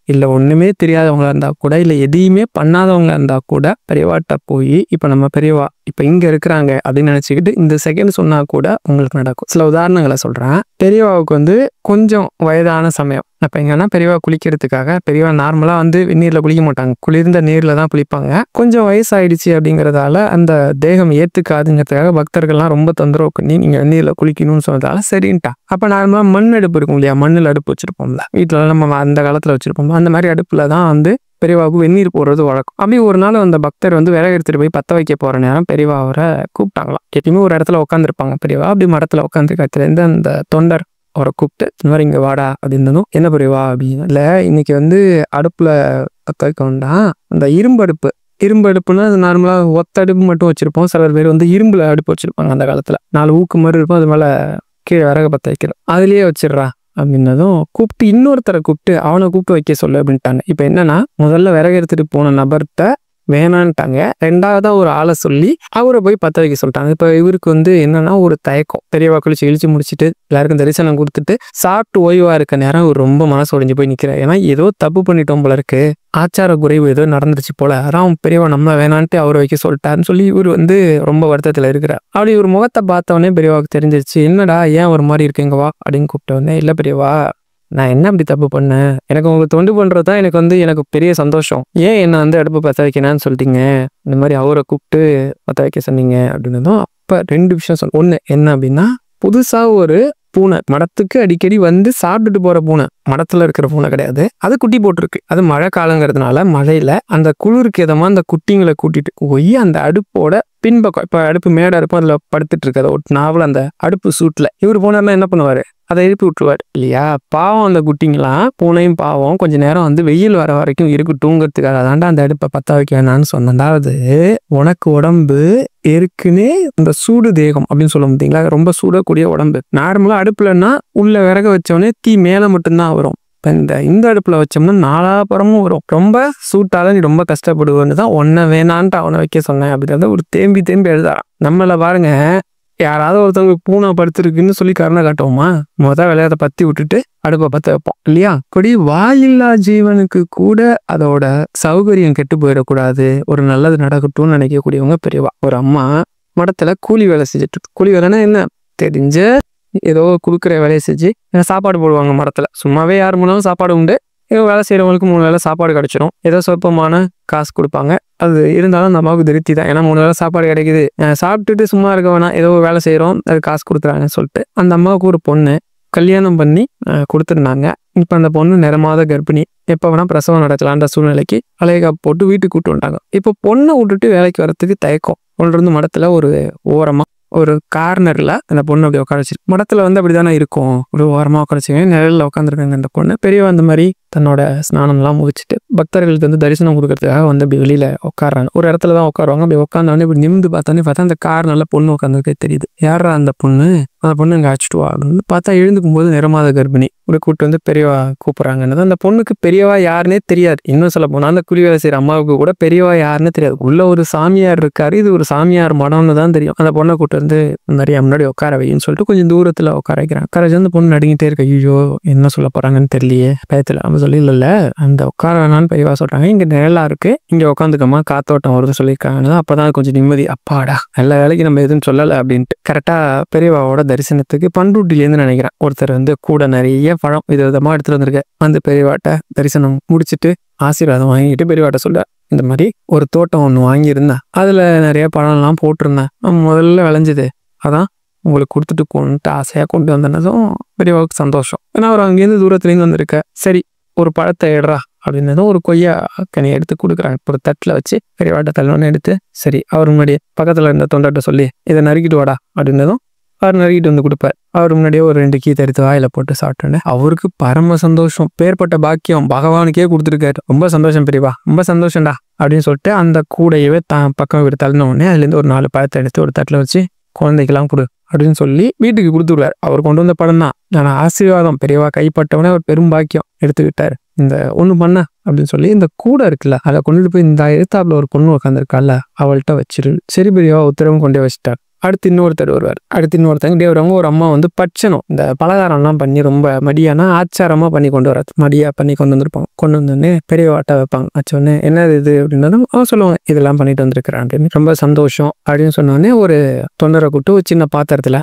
Speaker 1: இல்ல ஒண்ணுமே தெரியாதவங்களா இருந்தா கூட, இல்ல எதையுமே பண்ணாதவங்களா இருந்தா கூட பெரியவாட்ட போய் இப்ப நம்ம பெரியவா இப்ப இங்க இருக்கிறாங்க அப்படின்னு நினைச்சுக்கிட்டு இந்த செகண்ட் சொன்னா கூட உங்களுக்கு நடக்கும். சில உதாரணங்களை சொல்றேன். பெரியவாவுக்கு கொஞ்சம் வயதான சமயம். அப்ப எங்கன்னா பெரியவா குளிக்கிறதுக்காக, பெரியவா நார்மலா வெந்நீர்ல குளிக்க மாட்டாங்க, குளிர்ந்த நீர்ல தான் குளிப்பாங்க. கொஞ்சம் வயசாயிடுச்சு அப்படிங்கறதால அந்த தேகம் ஏத்துக்காதுங்கிறதுக்காக பக்தர்கள்லாம் ரொம்ப தொந்தரவு பண்ணி நீங்க வெந்நீர்ல குளிக்கணும்னு சொன்னதால சரின்ட்டா. அப்ப நார்மலா மண் அடுப்பு இருக்கும் இல்லையா, மண்ணில் அடுப்பு வச்சிருப்போம்ல வீட்டுல, நம்ம அந்த காலத்துல வச்சிருப்போம். அந்த மாதிரி அடுப்புல தான் பெரியவாவுக்கு வெந்நீர் போடுறது வழக்கம். அப்படி ஒரு நாள் அந்த பக்தர் விறகு எடுத்துட்டு போய் பத்த வைக்க போற நேரம் பெரியவா அவரை கூப்பிட்டாங்களாம். எப்பயுமே ஒரு இடத்துல உட்காந்துருப்பாங்க பெரியவா, அப்படி மரத்துல உட்காந்துருக்காச்சுலேருந்து அந்த தொண்டர் அவரை கூப்பிட்டு இந்த மாதிரி இங்க வாடா அப்படின்னதும், என்ன பெரியவா அப்படின்னு, இல்ல இன்னைக்கு அடுப்புல பத்த வைக்க வேண்டாம், அந்த இரும்பு அடுப்புன்னா அது நார்மலா ஒத்த அடுப்பு மட்டும் வச்சிருப்போம். சிலர் பேர் இரும்புல அடுப்பு வச்சிருப்பாங்க. அந்த காலத்துல 4 ஊக்கு மாதிரி இருக்கும், அது மேல கீழே விறகு பத்த வைக்கிறோம், அதுலயே வச்சிடுறா அப்படின்னதும் கூப்பிட்டு இன்னொருத்தரை கூப்பிட்டு அவனை கூப்பிட்டு வைக்க சொல்லு அப்படின்ட்டாங்க. இப்ப என்னன்னா, முதல்ல விறகு எடுத்துட்டு போன நபர்கிட்ட வேணான்ட்டாங்க. ரெண்டாவதா ஒரு ஆளை சொல்லி அவரை போய் பத்த வைக்க சொல்லிட்டாங்க. இப்ப இவருக்கு என்னன்னா ஒரு தயக்கம். பெரியவா குளிச்சு இழிச்சு முடிச்சுட்டு எல்லாருக்கும் தரிசனம் கொடுத்துட்டு சாப்பிட்டு ஓய்வா இருக்க நேரம் இவர் ரொம்ப மனசு உடைஞ்சு போய் நிக்கிறார். ஏன்னா ஏதோ தப்பு பண்ணிட்டோம் போல இருக்கு, ஆச்சார குறைவு ஏதோ நடந்துருச்சு போல, அதான் பெரியவா நம்ம வேணான்ட்டு அவரை வைக்க சொல்லிட்டாருன்னு சொல்லி இவர் ரொம்ப வருத்தத்துல இருக்கிறார். அப்படி ஒரு முகத்தை பார்த்தவொடனே பெரியவாவுக்கு தெரிஞ்சிருச்சு. என்னடா ஏன் ஒரு மாதிரி இருக்குங்க வா அப்படின்னு கூப்பிட்டவொடனே, இல்ல பெரியவா நான் என்ன அப்படி தப்பு பண்ணேன், எனக்கு உங்களுக்கு தொண்டு பண்றதுதான் எனக்கு பெரிய சந்தோஷம், ஏன் என்ன அடுப்பு பத்த வைக்கணும்னு சொல்லிட்டீங்க, இந்த மாதிரி அவரை கூப்பிட்டு பத்த வைக்க சொன்னீங்க அப்படின்னதும் அப்ப 2 விஷயம் சொன்ன. ஒண்ணு என்ன அப்படின்னா, புதுசா ஒரு பூனை மடத்துக்கு அடிக்கடி சாப்பிட்டுட்டு போற பூனை, மடத்துல இருக்கிற பூனை கிடையாது, அது குட்டி போட்டிருக்கு. அது மழை காலங்கிறதுனால மழையில அந்த குளிருக்கு எதமா அந்த குட்டிங்களை கூட்டிட்டு போய் அந்த அடுப்போட பின்பக்கம், இப்ப அடுப்பு மேடை இருக்கும், அதுல படுத்துட்டு இருக்காது ஒரு நாவல், அந்த அடுப்பு சூட்ல இவர் போனார்னா என்ன பண்ணுவாரு, அதை எழுப்பி விட்டுருவார் இல்லையா. பாவம் அந்த குட்டிங்களாம், பூனையும் பாவம் கொஞ்ச நேரம் வெயில் வர வரைக்கும் தூங்குறதுக்காக தாண்டா அந்த அடுப்பை பத்த வைக்க வேணான்னு சொன்னேன். அதாவது உனக்கு உடம்பு ஏற்கனவே இந்த சூடு தேகம் அப்படின்னு சொல்ல முடியுங்களா, ரொம்ப சூடக்கூடிய உடம்பு. நார்மலா அடுப்புலன்னா உள்ள விறக வச்சோடனே தீ மேல மட்டும்தான் வரும். இந்த அடுப்புல வச்சோம்னா நாலாபுறமும் வரும், ரொம்ப சூட்டால நீ ரொம்ப கஷ்டப்படுவேன்னு தான் உன்னை வேணான்ட்டு அவனை வைக்க சொன்னேன் அப்படின்றத ஒரு தேம்பி எழுதாரான். நம்மள பாருங்க, யாராவது ஒருத்தவங்க பூனை படுத்திருக்குன்னு சொல்லி கருணை காட்டுவோமா, விளையாட பத்தி விட்டுட்டு அடுப்பை பத்த வைப்போம் இல்லையா. அப்படி வாயில்லா ஜீவனுக்கு கூட அதோட சௌகரியம் கெட்டு போயிடக்கூடாது, ஒரு நல்லது நடக்கட்டும்னு நினைக்கக்கூடியவங்க பெரியவா. ஒரு அம்மா மடத்துல கூலி வேலை செஞ்சுட்டு, கூலி வேலைன்னா என்ன தெரிஞ்ச ஏதோ குடுக்குற வேலையை செஞ்சு சாப்பாடு போடுவாங்க மடத்துல. சும்மாவே யார் மூலமும் சாப்பாடு உண்டு, ஏதோ வேலை செய்கிறவங்களுக்கு 3 வேளை சாப்பாடு கிடைச்சிடும். ஏதோ சொற்பமான காசு கொடுப்பாங்க. அது இருந்தாலும் அந்த அம்மாவுக்கு திருப்தி தான். ஏன்னா 3 வேளை சாப்பாடு கிடைக்குது. சாப்பிட்டுட்டு சும்மா இருக்க வேணாம், ஏதோ வேலை செய்கிறோம், அது காசு கொடுத்துறாங்கன்னு சொல்லிட்டு அந்த அம்மாவுக்கு ஒரு பொண்ணு கல்யாணம் பண்ணி கொடுத்துருந்தாங்க. இப்போ அந்த பொண்ணு நிறமாத கர்ப்பிணி, எப்போ வேணால் பிரசவம் நடக்கலான்ற சூழ்நிலைக்கு அலைகாப்பு போட்டு வீட்டுக்கு கூப்பிட்டு வந்துட்டாங்க. இப்போ பொண்ணை விட்டுட்டு வேலைக்கு வரத்துக்கு தயக்கம். கொண்டு மடத்தில் ஒரு ஓரமாக ஒரு கார்னரில் அந்த பொண்ணு அப்படி உட்கார வச்சிருக்கு. மடத்தில் அப்படி தானே இருக்கும், ஒரு ஓரமாக உட்கார வச்சுக்கோங்க. நிழலில் உட்காந்துருக்காங்க அந்த பொண்ணு. பெரியவா அந்த மாதிரி தன்னோட ஸ்நானம்லாம் முடிச்சுட்டு பக்தர்களுக்கு தரிசனம் கொடுக்கறதுக்காக அப்படி வெளியில் உட்காடுறாங்க. ஒரு இடத்துல தான் உட்காருவாங்க. அப்படி உட்காந்தோடனே இப்படி நிமிந்து பார்த்தா அந்த கார்னரில் பொண்ணு உட்காந்துருக்கே தெரியுது. யாரா அந்த பொண்ணு? அந்த பொண்ணு இங்கே அழைச்சிட்டு வா அப்படின்னு பார்த்தா எழுந்துக்கும் போது நிறமாத கர்ப்பிணி. இப்படி கூப்பிட்டு பெரியவா கூப்பிட்றாங்கன்னு. அந்த பொண்ணுக்கு பெரியவா யாருன்னே தெரியாது. இன்னும் சொல்ல போனால் அந்த கூலி வேலை செய்கிற அம்மாவுக்கு கூட பெரியவா யாருன்னு தெரியாது. உள்ள ஒரு சாமியார் இருக்காரு, இது ஒரு சாமியார் மடம்னு தான் தெரியும். அந்த பொண்ணை கூப்பிட்டு நிறைய முன்னாடி உட்கார வைன்னு சொல்லிட்டு கொஞ்சம் தூரத்தில் உட்கார வைக்கிறாங்க. உட்கார வச்சு அந்த பொண்ணு நடுங்கிட்டே இருக்கு. ஐயோ என்ன சொல்ல போறாங்கன்னு தெரியலையே பயத்தில். அவன் சொல்லி இல்லை அந்த உட்கார வேணான்னு பெரியவா சொல்றாங்க. இங்கே நிழலா இருக்கு, இங்கே உட்காந்துக்கம்மா, காத்தோட்டம் வருது சொல்லியிருக்காங்க. அப்பதான் கொஞ்சம் நிம்மதி. அப்பாடா நல்ல வேலைக்கு நம்ம எதுவும் சொல்லலை அப்படின்ட்டு. கரெக்டா பெரியவாவோட தரிசனத்துக்கு பண்ருட்டிலேருந்து நினைக்கிறேன் ஒருத்தர் கூட நிறைய பழம் விதவிதமா எடுத்துட்டு வந்திருக்க. அந்த பெரியவாட்ட தரிசனம் முடிச்சுட்டு ஆசீர்வாதம் வாங்கிட்டு பெரியவாட்ட சொல்ல, இந்த மாதிரி ஒரு தோட்டம் ஒன்று வாங்கியிருந்தேன், அதுல நிறைய பழம்லாம் போட்டிருந்தேன், முதல்ல விளைஞ்சது, அதான் உங்களுக்கு கொடுத்துட்டு போகணுன்ட்டு ஆசையாக கொண்டு வந்தனதும் பெரியவாவுக்கு சந்தோஷம். ஏன்னா அவர் அங்கேருந்து தூரத்துலேருந்து வந்திருக்க. சரி ஒரு பழத்தை எடுறா அப்படின்னதும் ஒரு கொய்யா கனியை எடுத்து கொடுக்குறாங்க. ஒரு தட்டில் வச்சு பெரியவாட்ட தள்ளோன்னு எடுத்து, சரி அவர் முன்னாடியே பக்கத்தில் இருந்த தொண்டாட்ட சொல்லி இதை நறுக்கிட்டு வாடா அப்படின்னதும் அவர் நறுக்கிட்டு கொடுப்பார். அவர் முன்னாடியே ஒரு 2 கீத்தை எடுத்து வாயில போட்டு சாப்பிட்டோன்னே அவருக்கு பரம சந்தோஷம். பேர்பட்ட பாக்கியம் பகவானுக்கே கொடுத்துருக்காரு. ரொம்ப சந்தோஷம் பெரியவா, ரொம்ப சந்தோஷம்டா அப்படின்னு சொல்லிட்டு அந்த கூடையவே தான் பக்கம் இப்படி தள்ளின உடனே அதுலேருந்து ஒரு 4 பழத்தை எடுத்து ஒரு தட்டில் வச்சு குழந்தைக்கெல்லாம் கொடு அப்படின்னு சொல்லி வீட்டுக்கு கொடுத்துருவார். அவர் கொண்டு வந்த படம் தான். நான் ஆசீர்வாதம் பெரியவா கைப்பட்டவனே அவர் பெரும் பாக்கியம் எடுத்துக்கிட்டாரு. இந்த ஒண்ணு பண்ண அப்படின்னு சொல்லி இந்த கூடை இருக்குல்ல அதை கொண்டுட்டு போய் இந்த எழுத்தாப்புல ஒரு பொண்ணு உட்காந்துருக்கால அவள்கிட்ட வச்சிரு. சரி பெரியவா உத்தரவும் கொண்டே வச்சுட்டார். அடுத்து இன்னொருத்தர் வருவார். அடுத்து இன்னொருத்தங்க தேவரவங்க ஒரு அம்மா பட்சணும் இந்த பலகாரம்லாம் பண்ணி ரொம்ப மடியானா ஆச்சாரமா பண்ணி கொண்டு வராது, மடியா பண்ணி கொண்டு வந்திருப்பாங்க. கொண்டு வந்தோடனே பெரியவாட்ட வைப்பாங்க. வச்சோடனே என்னது இது அப்படின்னாலும் அவன் சொல்லுவாங்க இதெல்லாம் பண்ணிட்டு வந்திருக்கிறான் அப்படின்னு. ரொம்ப சந்தோஷம் அப்படின்னு சொன்னோடனே ஒரு தொண்டரை கூப்பிட்டு ஒரு சின்ன பாத்திரத்துல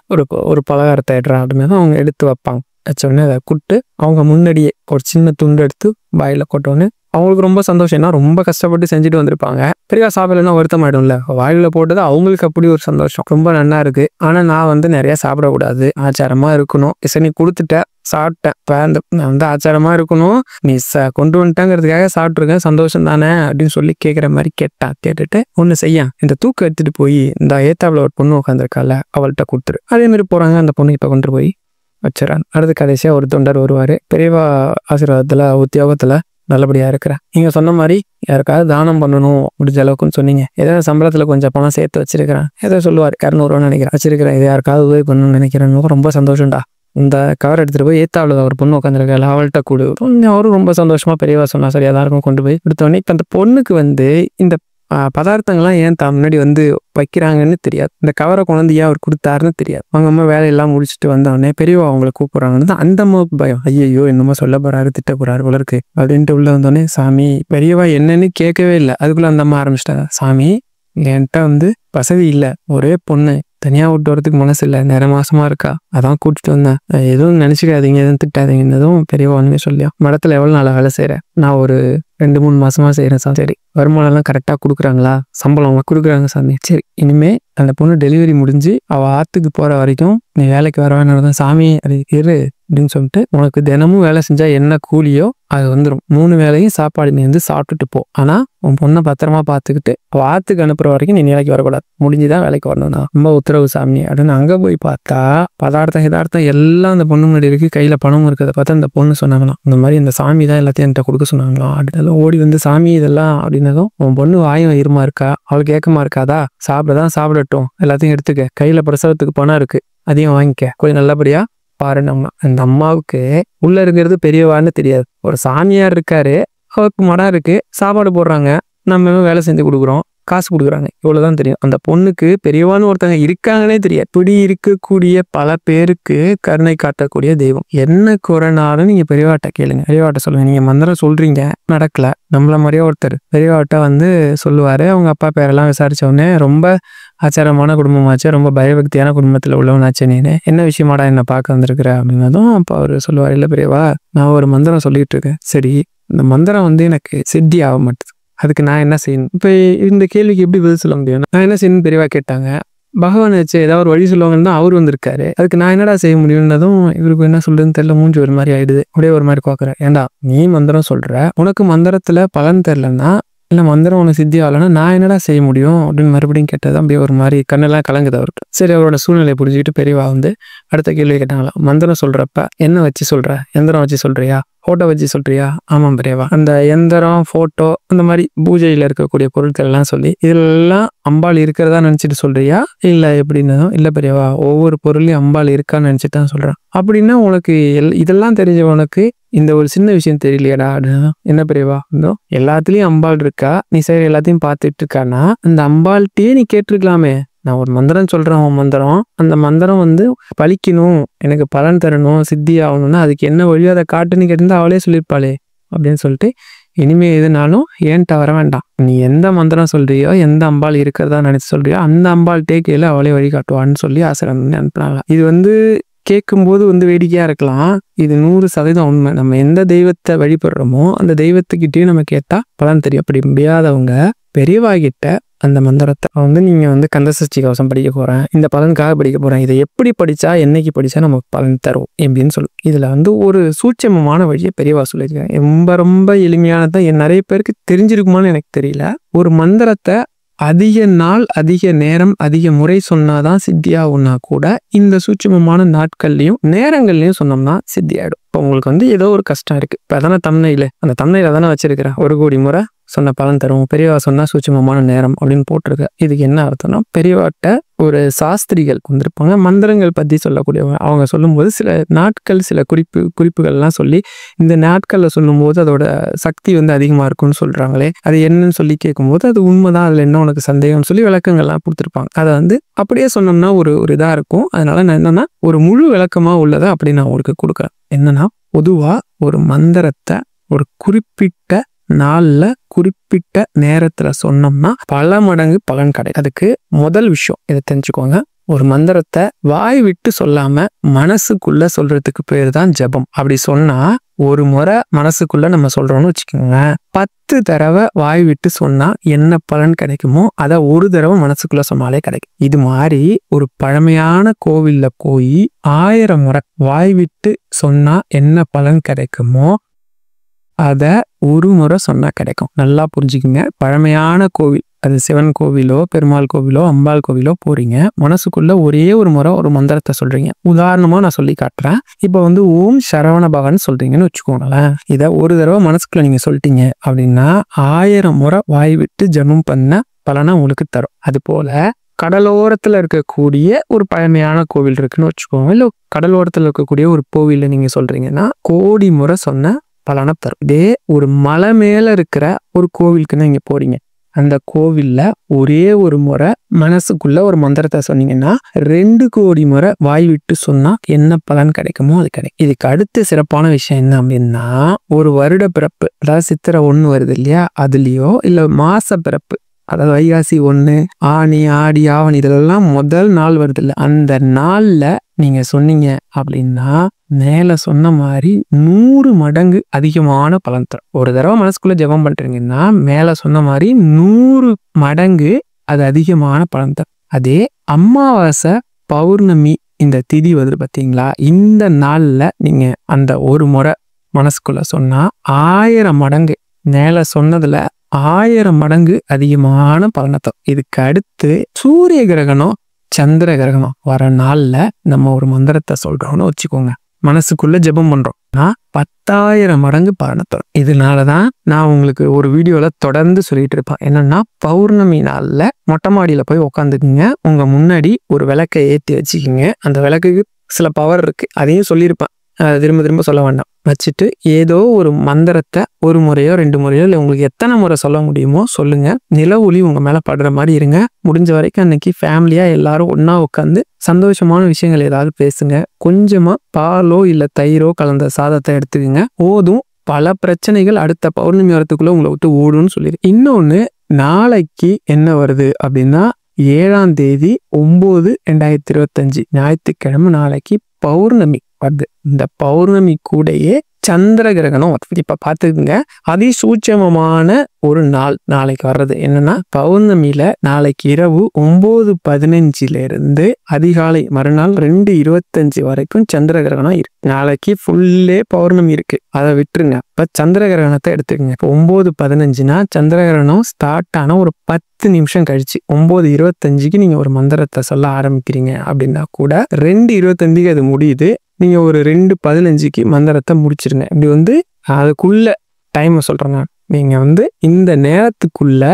Speaker 1: ஒரு பலகாரத்தை எடுறா அப்படின்னு அவங்க எடுத்து வைப்பாங்க. வச்சோடனே அதை கூப்பிட்டு அவங்க முன்னாடியே ஒரு சின்ன துண்டு எடுத்து வாயில கொட்டோன்னு அவங்களுக்கு ரொம்ப சந்தோஷம். ஏன்னா ரொம்ப கஷ்டப்பட்டு செஞ்சுட்டு வந்திருப்பாங்க. பெரியவா சாப்பிடலாம் வருத்தமாயிடும்ல, வாயில போட்டது அவங்களுக்கு அப்படி ஒரு சந்தோஷம். ரொம்ப நல்லா இருக்கு, ஆனா நான் நிறைய சாப்பிடக்கூடாது, ஆச்சாரமா இருக்கணும். நீ கொடுத்துட்ட சாப்பிட்டேன், நான் ஆச்சாரமா இருக்கணும், நீ கொண்டு வந்துட்டாங்கிறதுக்காக சாப்பிட்டுருக்கேன், சந்தோஷம் தானே அப்படின்னு சொல்லி கேட்குற மாதிரி கேட்டுட்டு ஒன்று செய்ய, இந்த தூக்கு எடுத்துட்டு போய் இந்த ஏத்தாப்புல ஒரு பொண்ணு உட்காந்துருக்கால அவள்கிட்ட கொடுத்துரு. அதே மாதிரி போறாங்க. அந்த பொண்ணு இப்ப கொண்டு போய் வச்சுறாங்க. அடுத்த கடைசியா ஒரு தொண்டர் வருவாரு. பெரியவா ஆசீர்வாதத்துல உத்தியோகத்துல நல்லபடியா இருக்கிறேன், நீங்க சொன்ன மாதிரி யாருக்காவது தானம் பண்ணணும் முடிஞ்ச அளவுக்குன்னு சொன்னீங்க, ஏதாவது சம்பளத்துல கொஞ்சம் பணம் சேர்த்து வச்சிருக்கிறேன், ஏதோ சொல்லுவார் 200 நினைக்கிறேன் வச்சிருக்கிறேன், இது யாருக்காவது உதவி பண்ணணும்னு நினைக்கிறேன், ரொம்ப சந்தோஷம்டா. இந்த கவர் எடுத்துட்டு போய் ஏத்தாவில் ஒரு பொண்ணு உட்காந்துருக்கல அவள்கிட்ட கூடு. அவரும் ரொம்ப சந்தோஷமா பெரியவா சொன்னா சரி எல்லாருக்கும் கொண்டு போய் கொடுத்தோடனே இப்ப அந்த பொண்ணுக்கு இந்த பதார்த்தங்கள்லாம் ஏன் முன்னாடி வைக்கிறாங்கன்னு தெரியாது. இந்த கவரை கொண்டு ஏன் அவர் கொடுத்தாருன்னு தெரியாது. அவங்க அம்மா வேலையெல்லாம் முடிச்சுட்டு வந்தோடனே பெரியவா அவங்களை கூப்பிடுறாங்கன்னு அந்த அம்மாவுக்கு பயம். ஐயோ என்னமோ சொல்ல போறாரு, திட்ட போறாரு போலருக்கு அப்படின்ட்டு உள்ள வந்தோடனே சாமி பெரியவா என்னன்னு கேட்கவே இல்லை. அதுக்குள்ள அந்த அம்மா ஆரம்பிச்சிட்டாங்க. சாமி என்கிட்ட வசதி இல்லை, ஒரே பொண்ணு, தனியா விட்டு வரதுக்கு மனசு இல்லை, நேர மாசமா இருக்கா, அதான் கூட்டிட்டு வந்தேன், எதுவும் நினைச்சுக்காதீங்க, எதுவும் திட்டாதீங்கன்னதும் பெரியவா சொல்லியா, மடத்துல எவ்வளவு நாளா வேலை செய்யறேன், நான் ஒரு 2-3 மாசமா செய்யறேன் சாமி. சரி வருமானம் எல்லாம் கரெக்டா கொடுக்குறாங்களா, சம்பளம் கொடுக்குறாங்க சாமி, சரி இனிமே அந்த பொண்ணு டெலிவரி முடிஞ்சு அவ ஆத்துக்கு போற வரைக்கும் நீ வேலைக்கு வர வேணாம் சாமி, அது இரு அப்படின்னு சொல்லிட்டு உனக்கு தினமும் வேலை செஞ்சா என்ன கூலியோ அது வந்துடும், 3 வேளையும் சாப்பாடு நீ சாப்பிட்டுட்டு போ, ஆனா உன் பொண்ணை பத்திரமா பார்த்துக்கிட்டு அவ ஆத்துக்கு அனுப்புற வரைக்கும் நீ வேலைக்கு வரக்கூடாது, முடிஞ்சுதான் வேலைக்கு வரணும்னா ரொம்ப உத்தரவு சாமி அப்படின்னு. அங்க போய் பார்த்தா பதார்த்தம் எல்லாம் அந்த பொண்ணு முன்னாடி இருக்கு, கையில பணம் இருக்கிறத பார்த்தா அந்த பொண்ணு சொன்னாங்களாம், இந்த மாதிரி இந்த சாமி தான் எல்லாத்தையும் என்கிட்ட கொடுக்க சொன்னாங்களாம் அப்படின்னு. ஓடி சாமி இதெல்லாம் அப்படின்னதும் உன் பொண்ணு வாயும் இருமா இருக்கா, அவளுக்கு ஏக்கமா இருக்காதா, சாப்பிடட்டும், எல்லாத்தையும் எடுத்துக்க, கையில பிரசவத்துக்கு பணம் இருக்கு அதையும் வாங்கிக்க, கொஞ்சம் நல்லபடியா பாருங்க. அந்த அம்மாவுக்கு உள்ள இருக்கிறது பெரியவான்னு தெரியாது, ஒரு சாமியார் இருக்காரு, அவருக்கு மடம் இருக்கு, சாப்பாடு போடுறாங்க, நம்ம வேலை செஞ்சு கொடுக்குறோம், காசு கொடுக்குறாங்க, இவ்வளவுதான் தெரியும். அந்த பொண்ணுக்கு பெரியவான்னு ஒருத்தங்க இருக்காங்கன்னே தெரியாது. இப்படி இருக்கக்கூடிய பல பேருக்கு கருணை காட்டக்கூடிய தெய்வம். என்ன குறைனாலும் நீங்க பெரியவாட்ட கேளுங்க, பெரியவாட்ட சொல்லுங்க. நீங்க மந்திரம் சொல்றீங்க நடக்கல, நம்மள மாதிரியே ஒருத்தர் பெரியவாட்ட சொல்லுவாரு. அவங்க அப்பா பேரெல்லாம் விசாரிச்ச உடனே ரொம்ப ஆச்சாரமான குடும்பமாச்சு, ரொம்ப பயபக்தியான குடும்பத்துல உள்ளவனாச்சே நீனு. என்ன விஷயமாடா என்ன பார்க்க வந்திருக்கிற அப்படின்னதும், அப்ப அவரு சொல்லுவாரு, இல்ல பெரியவா, நான் ஒரு மந்திரம் சொல்லிட்டு இருக்கேன். சரி, இந்த மந்திரம் வந்து எனக்கு சித்தி ஆக மாட்டுது. அதுக்கு நான் என்ன செய்யணும்? இப்ப இந்த கேள்விக்கு எப்படி பதில் சொல்ல முடியும்? நான் என்ன செய்யணும்னு பெரியவா கேட்டாங்க. பகவான் வச்சு ஏதாவது ஒரு வழி சொல்லுவாங்கன்னு தான் அவர் வந்திருக்காரு. அதுக்கு நான் என்னடா செய்ய முடியும்னதும் இவருக்கு என்ன சொல்றதுன்னு தெரியல. மூஞ்சி ஒரு மாதிரி ஆயிடுது. அப்படியே ஒரு மாதிரி பாக்குறேன். ஏண்டா நீ மந்திரம் சொல்ற, உனக்கு மந்திரத்துல பலன் தெரியலன்னா, இல்ல மந்திரம் உனக்கு சித்தி ஆகலன்னா நான் என்னடா செய்ய முடியும் அப்படின்னு மறுபடியும் கேட்டது. அப்படியே ஒரு மாதிரி கண்ணெல்லாம் கலங்குது அவருக்கு. சரி, அவரோட சூழ்நிலையை புரிஞ்சுக்கிட்டு பெரியவா வந்து அடுத்த கேள்வி கேட்டாங்களா, மந்திரம் சொல்றப்ப என்ன வச்சு சொல்ற? எந்திரம் வச்சு சொல்றியா? போட்டோ வச்சு சொல்றியா? ஆமாம் பெரியவா. அந்த எந்திரம், போட்டோ, அந்த மாதிரி பூஜையில இருக்கக்கூடிய பொருட்கள் எல்லாம் சொல்லி இதெல்லாம் அம்பாள் இருக்கிறதா நினைச்சிட்டு சொல்றியா இல்ல எப்படின்னதும், இல்ல பெரியவா, ஒவ்வொரு பொருளையும் அம்பாள் இருக்கான்னு நினைச்சிட்டு தான் சொல்றேன். அப்படின்னா உனக்கு இதெல்லாம் தெரிஞ்ச உனக்கு இந்த ஒரு சின்ன விஷயம் தெரியலையடா அப்படின்னு. என்ன பெரியவா, எல்லாத்துலயும் அம்பாள் இருக்கா, நீ சரி எல்லாத்தையும் பார்த்துட்டு இருக்கானா, அந்த அம்பாள்கிட்டயே நீ கேட்டிருக்கலாமே. நான் ஒரு மந்திரம் சொல்றேன், உன் மந்திரம், அந்த மந்திரம் வந்து பலிக்கணும், எனக்கு பலன் தரணும், சித்தி ஆகணும்னா அதுக்கு என்ன வழியோ அதை காட்டுன்னு கேட்டிருந்தா அவளே சொல்லியிருப்பாளே அப்படின்னு சொல்லிட்டு, இனிமே எதுனாலும் ஏன்ட்ட வர வேண்டாம். நீ எந்த மந்திரம் சொல்றியோ, எந்த அம்பாள் இருக்கிறதா நினைச்சு சொல்றியோ அந்த அம்பாள்கிட்டே கேளு, அவளே வழிகாட்டுவான்னு சொல்லி ஆசிரியர் அனுப்புனாங்க. இது வந்து கேட்கும்போது வந்து வேடிக்கையா இருக்கலாம். இது 100% உண்மை. நம்ம எந்த தெய்வத்தை வழிபடுறோமோ அந்த தெய்வத்துக்கிட்டே நம்ம கேட்டா பலன் தெரியும். அப்படி முடியாதவங்க பெரியவா கிட்ட அந்த மந்திரத்தை வந்து நீங்க வந்து கந்தசஷ்டி கவசம் படிக்க போறேன், இந்த பலனுக்காக படிக்க போறேன், இதை எப்படி படிச்சா என்னைக்கு படிச்சா நமக்கு பலன் தரும் அப்படின்னு சொல்லு. இதுல வந்து ஒரு சூட்சமமான வழியை பெரியவா சொல்லியிருக்காங்க. ரொம்ப ரொம்ப எளிமையானதான். நிறைய பேருக்கு தெரிஞ்சிருக்குமான்னு எனக்கு தெரியல. ஒரு மந்திரத்தை அதிக நாள், அதிக நேரம், அதிக முறை சொன்னாதான் சித்தியாகும்னா கூட இந்த சூட்சமமான நாட்கள்லயும் நேரங்கள்லயும் சொன்னோம்னா சித்தியாயிடும். இப்போ உங்களுக்கு வந்து ஏதோ ஒரு கஷ்டம் இருக்கு. இப்போ அதான தம்னையில, அந்த தம்னையில தானே வச்சிருக்கிறேன் 1 கோடி முறை சொன்ன பலன் தரும், பெரியவா சொன்னா சூட்சமமான நேரம் அப்படின்னு போட்டிருக்கு. இதுக்கு என்ன அர்த்தம்னா, பெரியவாட்ட ஒரு சாஸ்திரிகள் வந்திருப்பாங்க, மந்திரங்கள் பத்தி சொல்லக்கூடியவங்க. அவங்க சொல்லும்போது சில நாட்கள், சில குறிப்புகள்லாம் சொல்லி, இந்த நாட்கள்ல சொல்லும்போது அதோட சக்தி வந்து அதிகமா இருக்கும்னு சொல்றாங்களே, அது என்னன்னு சொல்லி கேட்கும்போது அது உண்மைதான், அதுல என்ன உனக்கு சந்தேகம்னு சொல்லி விளக்கங்கள்லாம் கொடுத்துருப்பாங்க. அதை வந்து அப்படியே சொன்னோம்னா ஒரு இதா இருக்கும். அதனால நான் என்னன்னா ஒரு முழு விளக்கமா உள்ளதை அப்படி நான் உங்களுக்கு கொடுக்குறேன். என்னன்னா, பொதுவா ஒரு மந்திரத்தை ஒரு குறிப்பிட்ட நாள்ல குறிப்பிட்ட நேரத்துல சொன்னோம்னா பல மடங்கு பலன் கிடைக்கும். அதுக்கு முதல் விஷயம் இதை தெரிஞ்சுக்கோங்க. ஒரு மந்திரத்தை வாய் விட்டு சொல்லாம மனசுக்குள்ள சொல்றதுக்கு பேர் தான் ஜபம். அப்படி சொன்னா ஒரு முறை மனசுக்குள்ள நம்ம சொல்றோம்னு வச்சுக்கோங்க, 10 தடவை வாய் விட்டு சொன்னா என்ன பலன் கிடைக்குமோ அதை ஒரு தடவை மனசுக்குள்ள சொன்னாலே கிடைக்கும். இது மாதிரி ஒரு பழமையான கோவில்ல போய் 1000 முறை வாய் விட்டு சொன்னா என்ன பலன் கிடைக்குமோ அத ஒரு முறை சொன்னா கிடைக்கும். நல்லா புரிஞ்சுக்குங்க. பழமையான கோவில், அது சிவன் கோவிலோ, பெருமாள் கோவிலோ, அம்பாள் கோவிலோ போறீங்க, மனசுக்குள்ள ஒரே ஒரு முறை ஒரு மந்திரத்தை சொல்றீங்க. உதாரணமா நான் சொல்லி காட்டுறேன். இப்ப வந்து ஓம் சரவண பவன் சொல்றீங்கன்னு வச்சுக்கோங்களேன். இத ஒரு தடவை மனசுக்குள்ள நீங்க சொல்லிட்டீங்க அப்படின்னா 1000 முறை வாய் விட்டு ஜபம் பண்ண பலனை உங்களுக்கு தரும். அது போல கடலோரத்துல இருக்கக்கூடிய ஒரு பழமையான கோவில் இருக்குன்னு வச்சுக்கோங்க, இல்ல கடலோரத்துல இருக்கக்கூடிய ஒரு கோவில்ல நீங்க சொல்றீங்கன்னா கோடி முறை சொன்ன பலனை தரும். இதே ஒரு மலை மேல இருக்கிற ஒரு கோவிலுக்குன்னு நீங்க போறீங்க, அந்த கோவில்ல ஒரே ஒரு முறை மனசுக்குள்ள ஒரு மந்திரத்தை சொன்னீங்கன்னா 2 கோடி முறை வாய் விட்டு சொன்னா என்ன பலன் கிடைக்குமோ அது கிடைக்கும். இதுக்கு அடுத்த சிறப்பான விஷயம் என்ன அப்படின்னா, ஒரு வருட பிறப்பு, அதாவது சித்திரை 1 வருது இல்லையா, அதுலயோ இல்ல மாச பிறப்பு, அதாவது வைகாசி 1, ஆனி, ஆடி, ஆவணி, இதெல்லாம் முதல் நாள் வருது இல்ல, அந்த நாள்ல நீங்க சொன்னீங்க அப்படின்னா மேல சொன்ன மாதிரி 100 மடங்கு அதிகமான பலன் தரும். ஒரு தடவை மனசுக்குள்ள ஜெபம் பண்றீங்கன்னா மேல சொன்ன மாதிரி 100 மடங்கு அது அதிகமான பலன் தரும். அதே அமாவாசை, பௌர்ணமி, இந்த திதி வருது பார்த்தீங்களா, இந்த நாள்ல நீங்க அந்த ஒரு முறை மனசுக்குள்ள சொன்னா 1000 மடங்கு, மேல சொன்னதுல 1000 மடங்கு அதிகமான பலனை தரும். இதுக்கு அடுத்து சூரிய கிரகணம், சந்திர கிரகணம் வர நாள்ல நம்ம ஒரு மந்திரத்தை சொல்றோம்னு வச்சுக்கோங்க, மனசுக்குள்ள ஜெபம் பண்றோம்னா 10,000 மடங்கு பலனை தரும். இதனாலதான் நான் உங்களுக்கு ஒரு வீடியோல தொடர்ந்து சொல்லிட்டு இருப்பேன். என்னன்னா, பௌர்ணமி நாள்ல மொட்டை மாடியில போய் உக்காந்துக்குங்க, உங்க முன்னாடி ஒரு விளக்கை ஏற்றி வச்சுக்கிங்க. அந்த விளக்குக்கு சில பவர் இருக்கு, அதையும் சொல்லியிருப்பேன், திரும்ப திரும்ப சொல்ல வேண்டாம். வச்சுட்டு ஏதோ ஒரு மந்திரத்தை ஒரு முறையோ 2 முறையோ இல்லை உங்களுக்கு எத்தனை முறை சொல்ல முடியுமோ சொல்லுங்க. நில ஒளி உங்க மேல படுற மாதிரி இருங்க. முடிஞ்ச வரைக்கும் அன்னைக்கு ஃபேமிலியா எல்லாரும் ஒன்னா உட்காந்து சந்தோஷமான விஷயங்கள் ஏதாவது பேசுங்க. கொஞ்சமா பாலோ இல்ல தயிரோ கலந்த சாதத்தை எடுத்துக்கங்க, போதும். பல பிரச்சனைகள் அடுத்த பௌர்ணமி வரத்துக்குள்ள உங்களை விட்டு ஓடும்னு சொல்லிடு. இன்னொன்னு, நாளைக்கு என்ன வருது அப்படின்னா 7ஆம் தேதி 9/2025 ஞாயிற்றுக்கிழமை நாளைக்கு பௌர்ணமி வருது. இந்த பௌர்ணமி கூடயே சந்திர கிரகணம் வருது. இப்ப பாத்துக்குங்க, அதிசூட்சமமான ஒரு நாள் நாளைக்கு வர்றது. என்னன்னா பௌர்ணமியில நாளைக்கு இரவு 9:15 அதிகாலை மறுநாள் 2:25 வரைக்கும் சந்திர கிரகணம் இருக்கு. நாளைக்கு ஃபுல்லே பௌர்ணமி இருக்கு, அதை விட்டுருங்க. இப்ப சந்திர கிரகணத்தை எடுத்துக்கங்க. இப்போ 9:15னா சந்திர கிரகணம் ஸ்டார்ட் ஆன ஒரு 10 நிமிஷம் கழிச்சு 9:25க்கு நீங்க ஒரு மந்திரத்தை சொல்ல ஆரம்பிக்கிறீங்க அப்படின்னா கூட 2:25க்கு அது முடியுது. நீங்க ஒரு 2:15க்கு மந்திரத்தை முடிச்சிருங்க. இப்படி அதுக்குள்ள டைம் சொல்றேன் நான். நீங்க இந்த நேரத்துக்குள்ள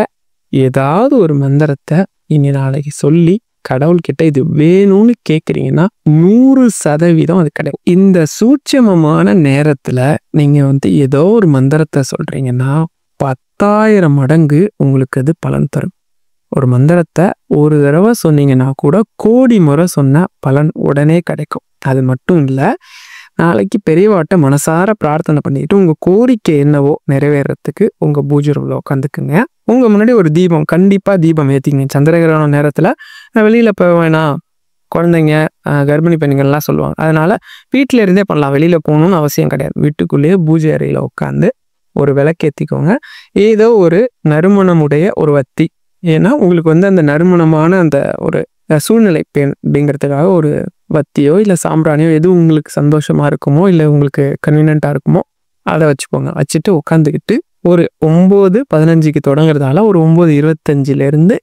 Speaker 1: ஏதாவது ஒரு மந்திரத்தை இனி நாளைக்கு சொல்லி கடவுள்கிட்ட இது வேணும்னு கேட்குறீங்கன்னா 100% அது கிடைக்கும். இந்த சூட்சமமான நேரத்துல நீங்க ஏதோ ஒரு மந்திரத்தை சொல்றீங்கன்னா 10,000 மடங்கு உங்களுக்கு அது பலன் தரும். ஒரு மந்திரத்தை ஒரு தடவை சொன்னீங்கன்னா கூட கோடி முறை சொன்ன பலன் உடனே கிடைக்கும். அது மட்டும் இல்லை, நாளைக்கு பெரியவாட்ட மனசார பிரார்த்தனை பண்ணிட்டு உங்க கோரிக்கை என்னவோ நிறைவேறத்துக்கு உங்க பூஜை ரூம்ல உட்காந்துக்குங்க. உங்க முன்னாடி ஒரு தீபம், கண்டிப்பா தீபம் ஏத்திங்க. சந்திரகிரகண நேரத்துல வெளியில போக வேணாம், குழந்தைங்க கர்ப்பிணி பெண்கள்லாம் சொல்லுவாங்க. அதனால வீட்டில இருந்தே பண்ணலாம், வெளியில போகணும்னு அவசியம் கிடையாது. வீட்டுக்குள்ளேயே பூஜை அறையில உட்காந்து ஒரு விளக்கேற்றிக்கோங்க. ஏதோ ஒரு நறுமணமுடைய ஒரு வத்தி, ஏன்னா உங்களுக்கு அந்த நறுமணமான அந்த ஒரு சூழ்நிலை அப்படிங்கிறதுக்காக ஒரு வத்தியோ இல்லை சாம்பிராணியோ எது உங்களுக்கு சந்தோஷமா இருக்குமோ இல்லை உங்களுக்கு கன்வீனியன்ட்டா இருக்குமோ அதை வச்சுக்கோங்க. வச்சுட்டு உட்காந்துக்கிட்டு ஒரு 9:15க்கு தொடங்குறதால ஒரு 9:25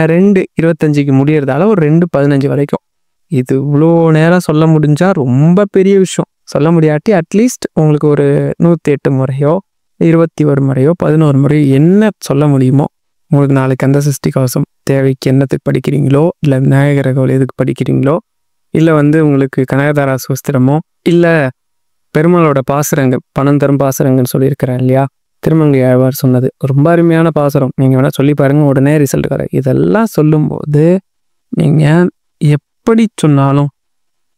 Speaker 1: 2:25க்கு முடியறதால ஒரு 2:15 வரைக்கும். இது இவ்வளோ நேரம் சொல்ல முடிஞ்சா ரொம்ப பெரிய விஷயம். சொல்ல முடியாட்டி அட்லீஸ்ட் உங்களுக்கு ஒரு 108 முறையோ 21 முறையோ 11 முறையோ என்ன சொல்ல முடியுமோ. உங்களுக்கு நாளைக்கு அந்த சஷ்டி கவசம் தேவைக்கு என்னத்துக்கு படிக்கிறீங்களோ, இல்லை விநாயகர் கோவில் எதுக்கு படிக்கிறீங்களோ, இல்லை உங்களுக்கு கனகதாரா சுஸ்திரமோ, இல்லை பெருமாளோட பாசுரங்கள், பணம் தரும் பாசுரங்கள்னு சொல்லியிருக்கிறேன் இல்லையா, திருமங்கை ஆழ்வார் சொன்னது ரொம்ப அருமையான பாசுரம். நீங்கள் வேணால் சொல்லி பாருங்க, உடனே ரிசல்ட் வர. இதெல்லாம் சொல்லும்போது நீங்கள் எப்படி சொன்னாலும்,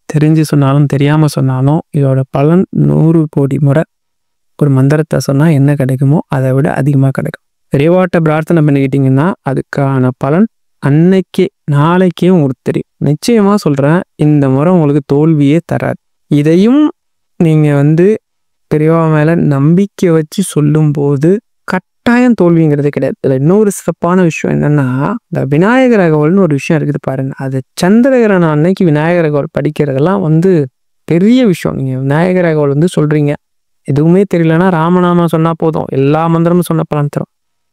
Speaker 1: தெரிஞ்சு சொன்னாலும் தெரியாமல் சொன்னாலும் இதோட பலன் 100 கோடி முறை. ஒரு மந்திரத்தை சொன்னால் என்ன கிடைக்குமோ அதை விட அதிகமாக கிடைக்கும். பெரியவாட்ட பிரார்த்தனை பண்ணிக்கிட்டீங்கன்னா அதுக்கான பலன் அன்னைக்கே நாளைக்கே உங்களுக்கு தெரியும். நிச்சயமா சொல்றேன், இந்த முறை உங்களுக்கு தோல்வியே தராது. இதையும் நீங்க பெரியவா மேல நம்பிக்கை வச்சு சொல்லும் போது கட்டாயம் தோல்விங்கிறது கிடையாது. இதுல இன்னொரு சிறப்பான விஷயம் என்னன்னா, இந்த விநாயகர் அகவல்னு ஒரு விஷயம் இருக்குது பாருங்க. அது சந்திரகிரகணம் அன்னைக்கு விநாயகர் அகவல் படிக்கிறதெல்லாம் பெரிய விஷயம். நீங்க விநாயகர் அகவல் சொல்றீங்க, எதுவுமே தெரியலன்னா ராமநாமம் சொன்னா போதும், எல்லா மந்திரமும் சொன்ன பலன் தரும்.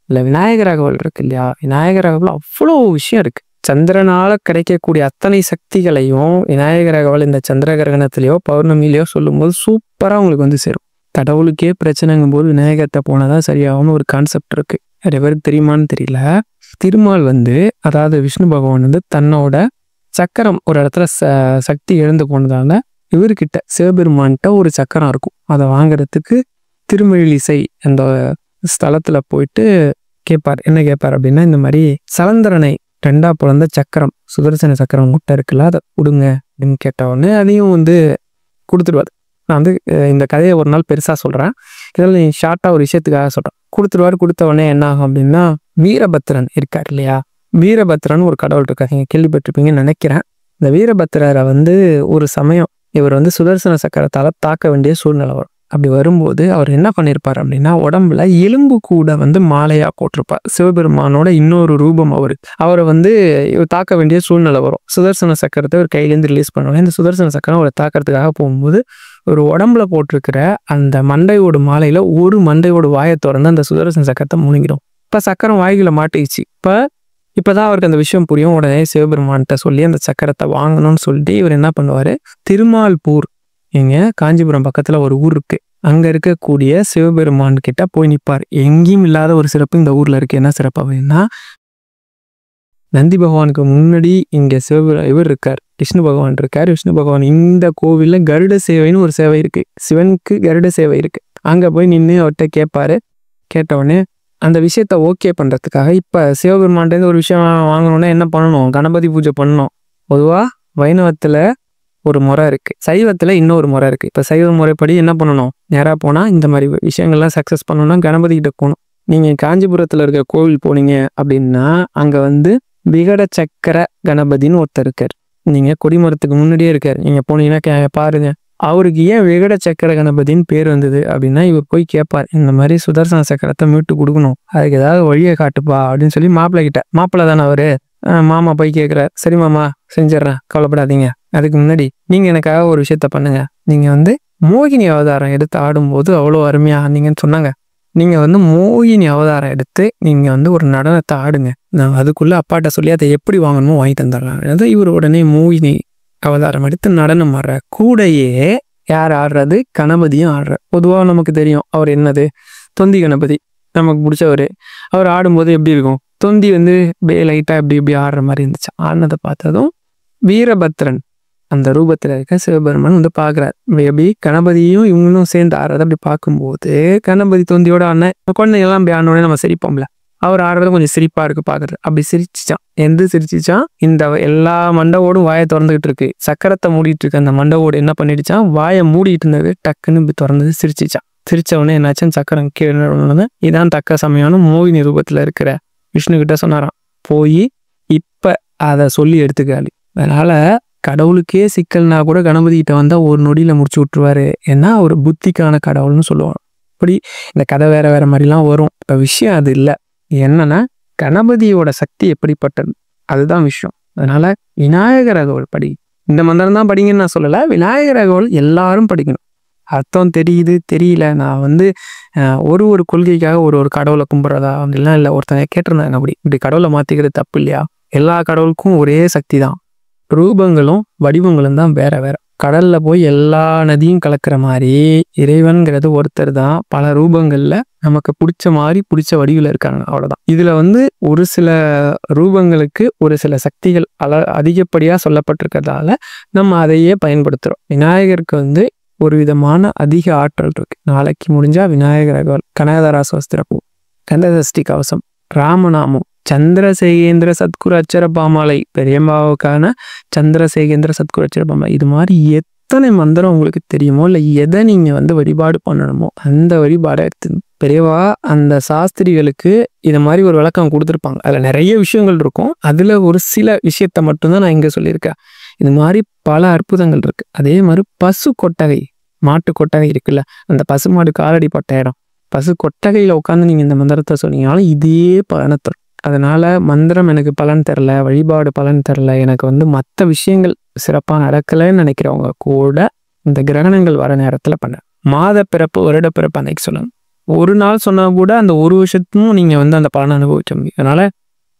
Speaker 1: இல்லை விநாயகர் அகவல் இருக்கு இல்லையா, விநாயகர் அகவல் அவ்வளோ விஷயம் இருக்கு. சந்திரனால கிடைக்கக்கூடிய அத்தனை சக்திகளையும் விநாயகர் அகவல் இந்த சந்திர கிரகணத்திலேயோ பௌர்ணமியிலையோ சொல்லும்போது சூப்பராக உங்களுக்கு சேரும். கடவுளுக்கே பிரச்சனைங்கும் போது விநாயகர்கிட்ட போனதான் சரியாகும்னு ஒரு கான்செப்ட் இருக்கு. நிறைய பேருக்கு தெரியுமான்னு தெரியல. திருமால் அதாவது விஷ்ணு பகவான் தன்னோட சக்கரம் ஒரு இடத்துல சக்தி இழந்து போனதால இவர்கிட்ட சிவபெருமான்கிட்ட ஒரு சக்கரம் இருக்கும். அதை வாங்குறதுக்கு திருமழிசை அந்த ஸ்தலத்துல போயிட்டு கேட்பார். என்ன கேட்பார் அப்படின்னா, இந்த மாதிரி சலந்தரனை 2ஆ பிறந்த சக்கரம், சுதர்சன சக்கரம் முட்டை இருக்குல்ல, அதை கொடுங்க அப்படின்னு கேட்ட உடனே அதையும் கொடுத்துருவார். நான் இந்த கதையை ஒரு நாள் பெருசா சொல்றேன், இதில் நீ ஷார்ட்டா ஒரு விஷயத்துக்காக சொல்றேன். கொடுத்துருவாரு. கொடுத்த உடனே என்ன ஆகும் அப்படின்னா, வீரபத்ரன் இருக்கார் இல்லையா, வீரபத்ரன் ஒரு கடவுள் இருக்காரு, நீங்க கேள்விப்பட்டிருப்பீங்கன்னு நினைக்கிறேன். இந்த வீரபத்ரரை ஒரு சமயம் இவர் சுதர்சன சக்கரத்தால தாக்க வேண்டிய சூழ்நிலை வரும். அப்படி வரும்போது அவர் என்ன பண்ணியிருப்பார் அப்படின்னா, உடம்புல எலும்பு கூட மாலையா போட்டிருப்பார். சிவபெருமானோட இன்னொரு ரூபம் அவரை இவர் தாக்க வேண்டிய சூழ்நிலை வரும். சுதர்சன சக்கரத்தை ஒரு கையிலேருந்து ரிலீஸ் பண்ணுவாங்க. இந்த சுதர்சன சக்கரம் அவரை தாக்கிறதுக்காக போகும்போது ஒரு உடம்புல போட்டிருக்கிற அந்த மண்டையோடு மாலையில ஒரு மண்டையோடு வாயை திறந்து அந்த சுதர்சன சக்கரத்தை முழுங்கிடும். இப்ப சக்கரம் வாய்களை மாட்டிச்சு. இப்பதான் அவருக்கு அந்த விஷயம் புரியும். உடனே சிவபெருமான்கிட்ட சொல்லி அந்த சக்கரத்தை வாங்கணும்னு சொல்லிட்டு இவர் என்ன பண்ணுவாரு, திருமால்பூர், எங்க காஞ்சிபுரம் பக்கத்துல ஒரு ஊர் இருக்கு, அங்க இருக்கக்கூடிய சிவபெருமான் கிட்ட போய் நிற்பார். எங்கேயும் இல்லாத ஒரு சிறப்பு இந்த ஊர்ல இருக்கு. என்ன சிறப்பு அப்படின்னா, நந்தி பகவானுக்கு முன்னாடி இங்க இவர் இருக்கார், விஷ்ணு பகவான் இருக்கார். விஷ்ணு பகவான் இந்த கோவில்ல கருட சேவைன்னு ஒரு சேவை இருக்கு, சிவனுக்கு கருட சேவை இருக்கு. அங்க போய் நின்று அவர்கிட்ட கேட்பாரு. கேட்ட உடனே அந்த விஷயத்த ஓகே பண்றதுக்காக இப்ப சிவபெருமான்ட்டு ஒரு விஷயம் வாங்கணும்னா என்ன பண்ணணும், கணபதி பூஜை பண்ணணும். பொதுவா வைணவத்துல ஒரு முறை இருக்கு, சைவத்துல இன்னொரு முறை இருக்கு. இப்ப சைவ முறைப்படி என்ன பண்ணணும், நேரா போனா இந்த மாதிரி விஷயங்கள்லாம் சக்சஸ் பண்ணணும்னா கணபதி கிட்ட போகணும். நீங்க காஞ்சிபுரத்துல இருக்க கோவில் போனீங்க அப்படின்னா அங்க விகட சக்கர கணபதினு ஒருத்தர் இருக்கார். நீங்க கொடிமரத்துக்கு முன்னாடியே இருக்காரு. நீங்க போனீங்கன்னா பாருங்க. அவருக்கு ஏன் விகட சக்கர கணபதினு பேர் வந்தது அப்படின்னா, இவர் போய் கேட்பார், இந்த மாதிரி சுதர்சன சக்கரத்தை மீட்டு கொடுக்கணும், அதுக்கு ஏதாவது வழியை காட்டுப்பா அப்படின்னு சொல்லி மாப்பிள்ளை தானே அவரு. மாமா போய் கேட்குறாரு, சரி மாமா செஞ்சிடறேன், கவலைப்படாதீங்க. அதுக்கு முன்னாடி நீங்க எனக்காக ஒரு விஷயத்த பண்ணுங்க. நீங்க வந்து மோகினி அவதாரம் எடுத்து ஆடும்போது அவ்வளோ அருமையா ஆனீங்கன்னு சொன்னாங்க. நீங்க வந்து மோகினி அவதாரம் எடுத்து நீங்க வந்து ஒரு நடனத்தை ஆடுங்க, நான் அதுக்குள்ள அப்பாட்ட சொல்லி அதை எப்படி வாங்கணுமோ வாங்கி தந்துடுறேன். அதாவது இவர் உடனே மோகினி அவதாரம் எடுத்து நடனம் ஆடுற. கூடையே யார் ஆடுறது? கணபதியும் ஆடுற. பொதுவாக நமக்கு தெரியும் அவர் என்னது, தொந்தி கணபதி நமக்கு பிடிச்சவர். அவர் ஆடும்போது எப்படி இருக்கும், தொந்தி வந்து லைட்டாக இப்படி ஆடுற மாதிரி இருந்துச்சு. ஆடினதை பார்த்ததும் வீரபத்ரன் அந்த ரூபத்தில் இருக்க சிவபெருமான் வந்து பார்க்குறாரு. எப்படி கணபதியும் இவங்களும் சேர்ந்து ஆடுறத அப்படி பார்க்கும்போது, கணபதி தொந்தியோட ஆடின குழந்தைங்கள்லாம் அப்படி ஆடினோடனே நம்ம சிரிப்போம்ல, அவர் ஆடுறது கொஞ்சம் சிரிப்பா இருக்கு பார்க்குறது. அப்படி சிரிச்சிச்சான். சிரிச்சிச்சான், இந்த எல்லா மண்டவோடும் வாயை திறந்துகிட்டு இருக்கு, சக்கரத்தை மூடிட்டு இருக்கு. அந்த மண்டவோடு என்ன பண்ணிடுச்சான், வாயை மூடிட்டு இருந்தது டக்குன்னு இப்படி திறந்தது, சிரிச்சிச்சான். சிரிச்ச உடனே என்னாச்சுன்னு சக்கரம் கீழே. இதான் தக்க சமயம்னு மோகினி ரூபத்தில் இருக்கிற விஷ்ணு கிட்ட சொன்னாராம், போய் இப்ப அதை சொல்லி எடுத்துக்காளி. அதனால கடவுளுக்கே சிக்கல்னா கூட கணபதி கிட்ட வந்தா ஒரு நொடியில முடிச்சு விட்டுருவாரு. ஏன்னா ஒரு புத்திக்கான கடவுள்னு சொல்லுவாங்க. இப்படி இந்த கதை வேற மாதிரிலாம் வரும். இப்ப விஷயம் அது இல்லை. என்னன்னா கணபதியோட சக்தி எப்படிப்பட்டது, அதுதான் விஷயம். அதனால விநாயகர் அகவல் படி. இந்த மந்திரம் தான் படிங்கன்னு நான் சொல்லலை, விநாயகர் அகவல் எல்லாரும் படிக்கணும். அர்த்தம் தெரியுது தெரியல, நான் வந்து ஒரு கொள்கைக்காக ஒரு கடவுளை கும்பிட்றதா அப்படிலாம் இல்லை. ஒருத்தங்க கேட்டிருந்தாங்க, இப்படி கடவுளை மாற்றிக்கிறது தப்பு இல்லையா? எல்லா கடவுளுக்கும் ஒரே சக்தி தான், ரூபங்களும் வடிவங்களும் தான் வேற வேற. கடல்ல போய் எல்லா நதியும் கலக்கிற மாதிரி இறைவன்கிறது ஒருத்தர் தான். பல ரூபங்கள்ல நமக்கு பிடிச்ச மாதிரி பிடிச்ச வடிவில் இருக்காங்க, அவ்வளவுதான். இதுல வந்து ஒரு சில ரூபங்களுக்கு ஒரு சில சக்திகள் அதிகப்படியா சொல்லப்பட்டிருக்கிறதால நம்ம அதையே பயன்படுத்துறோம். விநாயகருக்கு வந்து ஒரு விதமான அதிக ஆற்றல் இருக்கு. நாளைக்கு முடிஞ்சா விநாயகர் அகவல், கனகதாரா சோஸ்திரம், கந்தசஷ்டி கவசம், ராமநாமம், சந்திரசேகேந்திர சத்குரு அச்சர பாமாலை, பெரியம்பாவுக்கான சந்திரசேகேந்திர சத்குரு அச்சர பாமாலை, இது மாதிரி எத்தனை மந்திரம் உங்களுக்கு தெரியுமோ இல்லை எதை நீங்க வந்து வழிபாடு பண்ணணுமோ அந்த வழிபாடை எடுத்து பெரியவா அந்த சாஸ்திரிகளுக்கு இதை மாதிரி ஒரு விளக்கம் கொடுத்துருப்பாங்க. அதுல நிறைய விஷயங்கள் இருக்கும். அதுல ஒரு சில விஷயத்த மட்டும்தான் நான் இங்க சொல்லியிருக்கேன். இது மாதிரி பல அற்புதங்கள் இருக்கு. அதே மாதிரி பசு கொட்டகை, மாட்டு கொட்டகை இருக்குல்ல, அந்த பசு மாடு காலடி பட்ட இடம், பசு கொட்டகையில உட்காந்து நீங்க இந்த மந்திரத்தை சொன்னீங்கனாலும் இதே பலனை தரும். அதனால மந்திரம் எனக்கு பலன் தரல, வழிபாடு பலன் தரல, எனக்கு வந்து மற்ற விஷயங்கள் சிறப்பாக நடக்கலைன்னு நினைக்கிறவங்க கூட இந்த கிரகணங்கள் வர நேரத்தில் பண்ண, மாத பிறப்பு வருட பிறப்பு அன்னைக்கு சொல்லணும். ஒரு நாள் சொன்னா கூட அந்த ஒரு வருஷத்தும் நீங்க வந்து அந்த பலனை அனுபவிச்ச முடியும். அதனால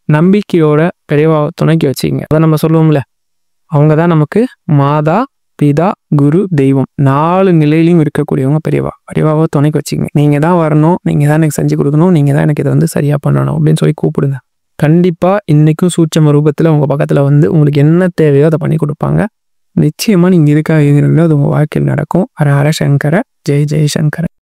Speaker 1: நம்பிக்கையோட பெரியவா துணைக்கி வச்சுக்கங்க. அதை நம்ம சொல்லுவோம்ல, அவங்க தான் நமக்கு மாதா பிதா குரு தெய்வம் 4 நிலையிலையும் இருக்கக்கூடியவங்க பெரியவாவை துணைக்கு வச்சுக்கங்க. நீங்க தான் வரணும், நீங்க தான் எனக்கு செஞ்சு கொடுக்கணும், நீங்க தான் எனக்கு இதை வந்து சரியா பண்ணணும் அப்படின்னு சொல்லி கூப்பிடுங்க. கண்டிப்பா இன்னைக்கும் சூட்சம ரூபத்துல உங்க பக்கத்துல வந்து உங்களுக்கு என்ன தேவையோ அதை பண்ணி கொடுப்பாங்க. நிச்சயமா நீங்க இதுக்காக அது உங்க வாழ்க்கையில் நடக்கும். ஹர ஹர சங்கர, ஜெய் ஜெய் சங்கர.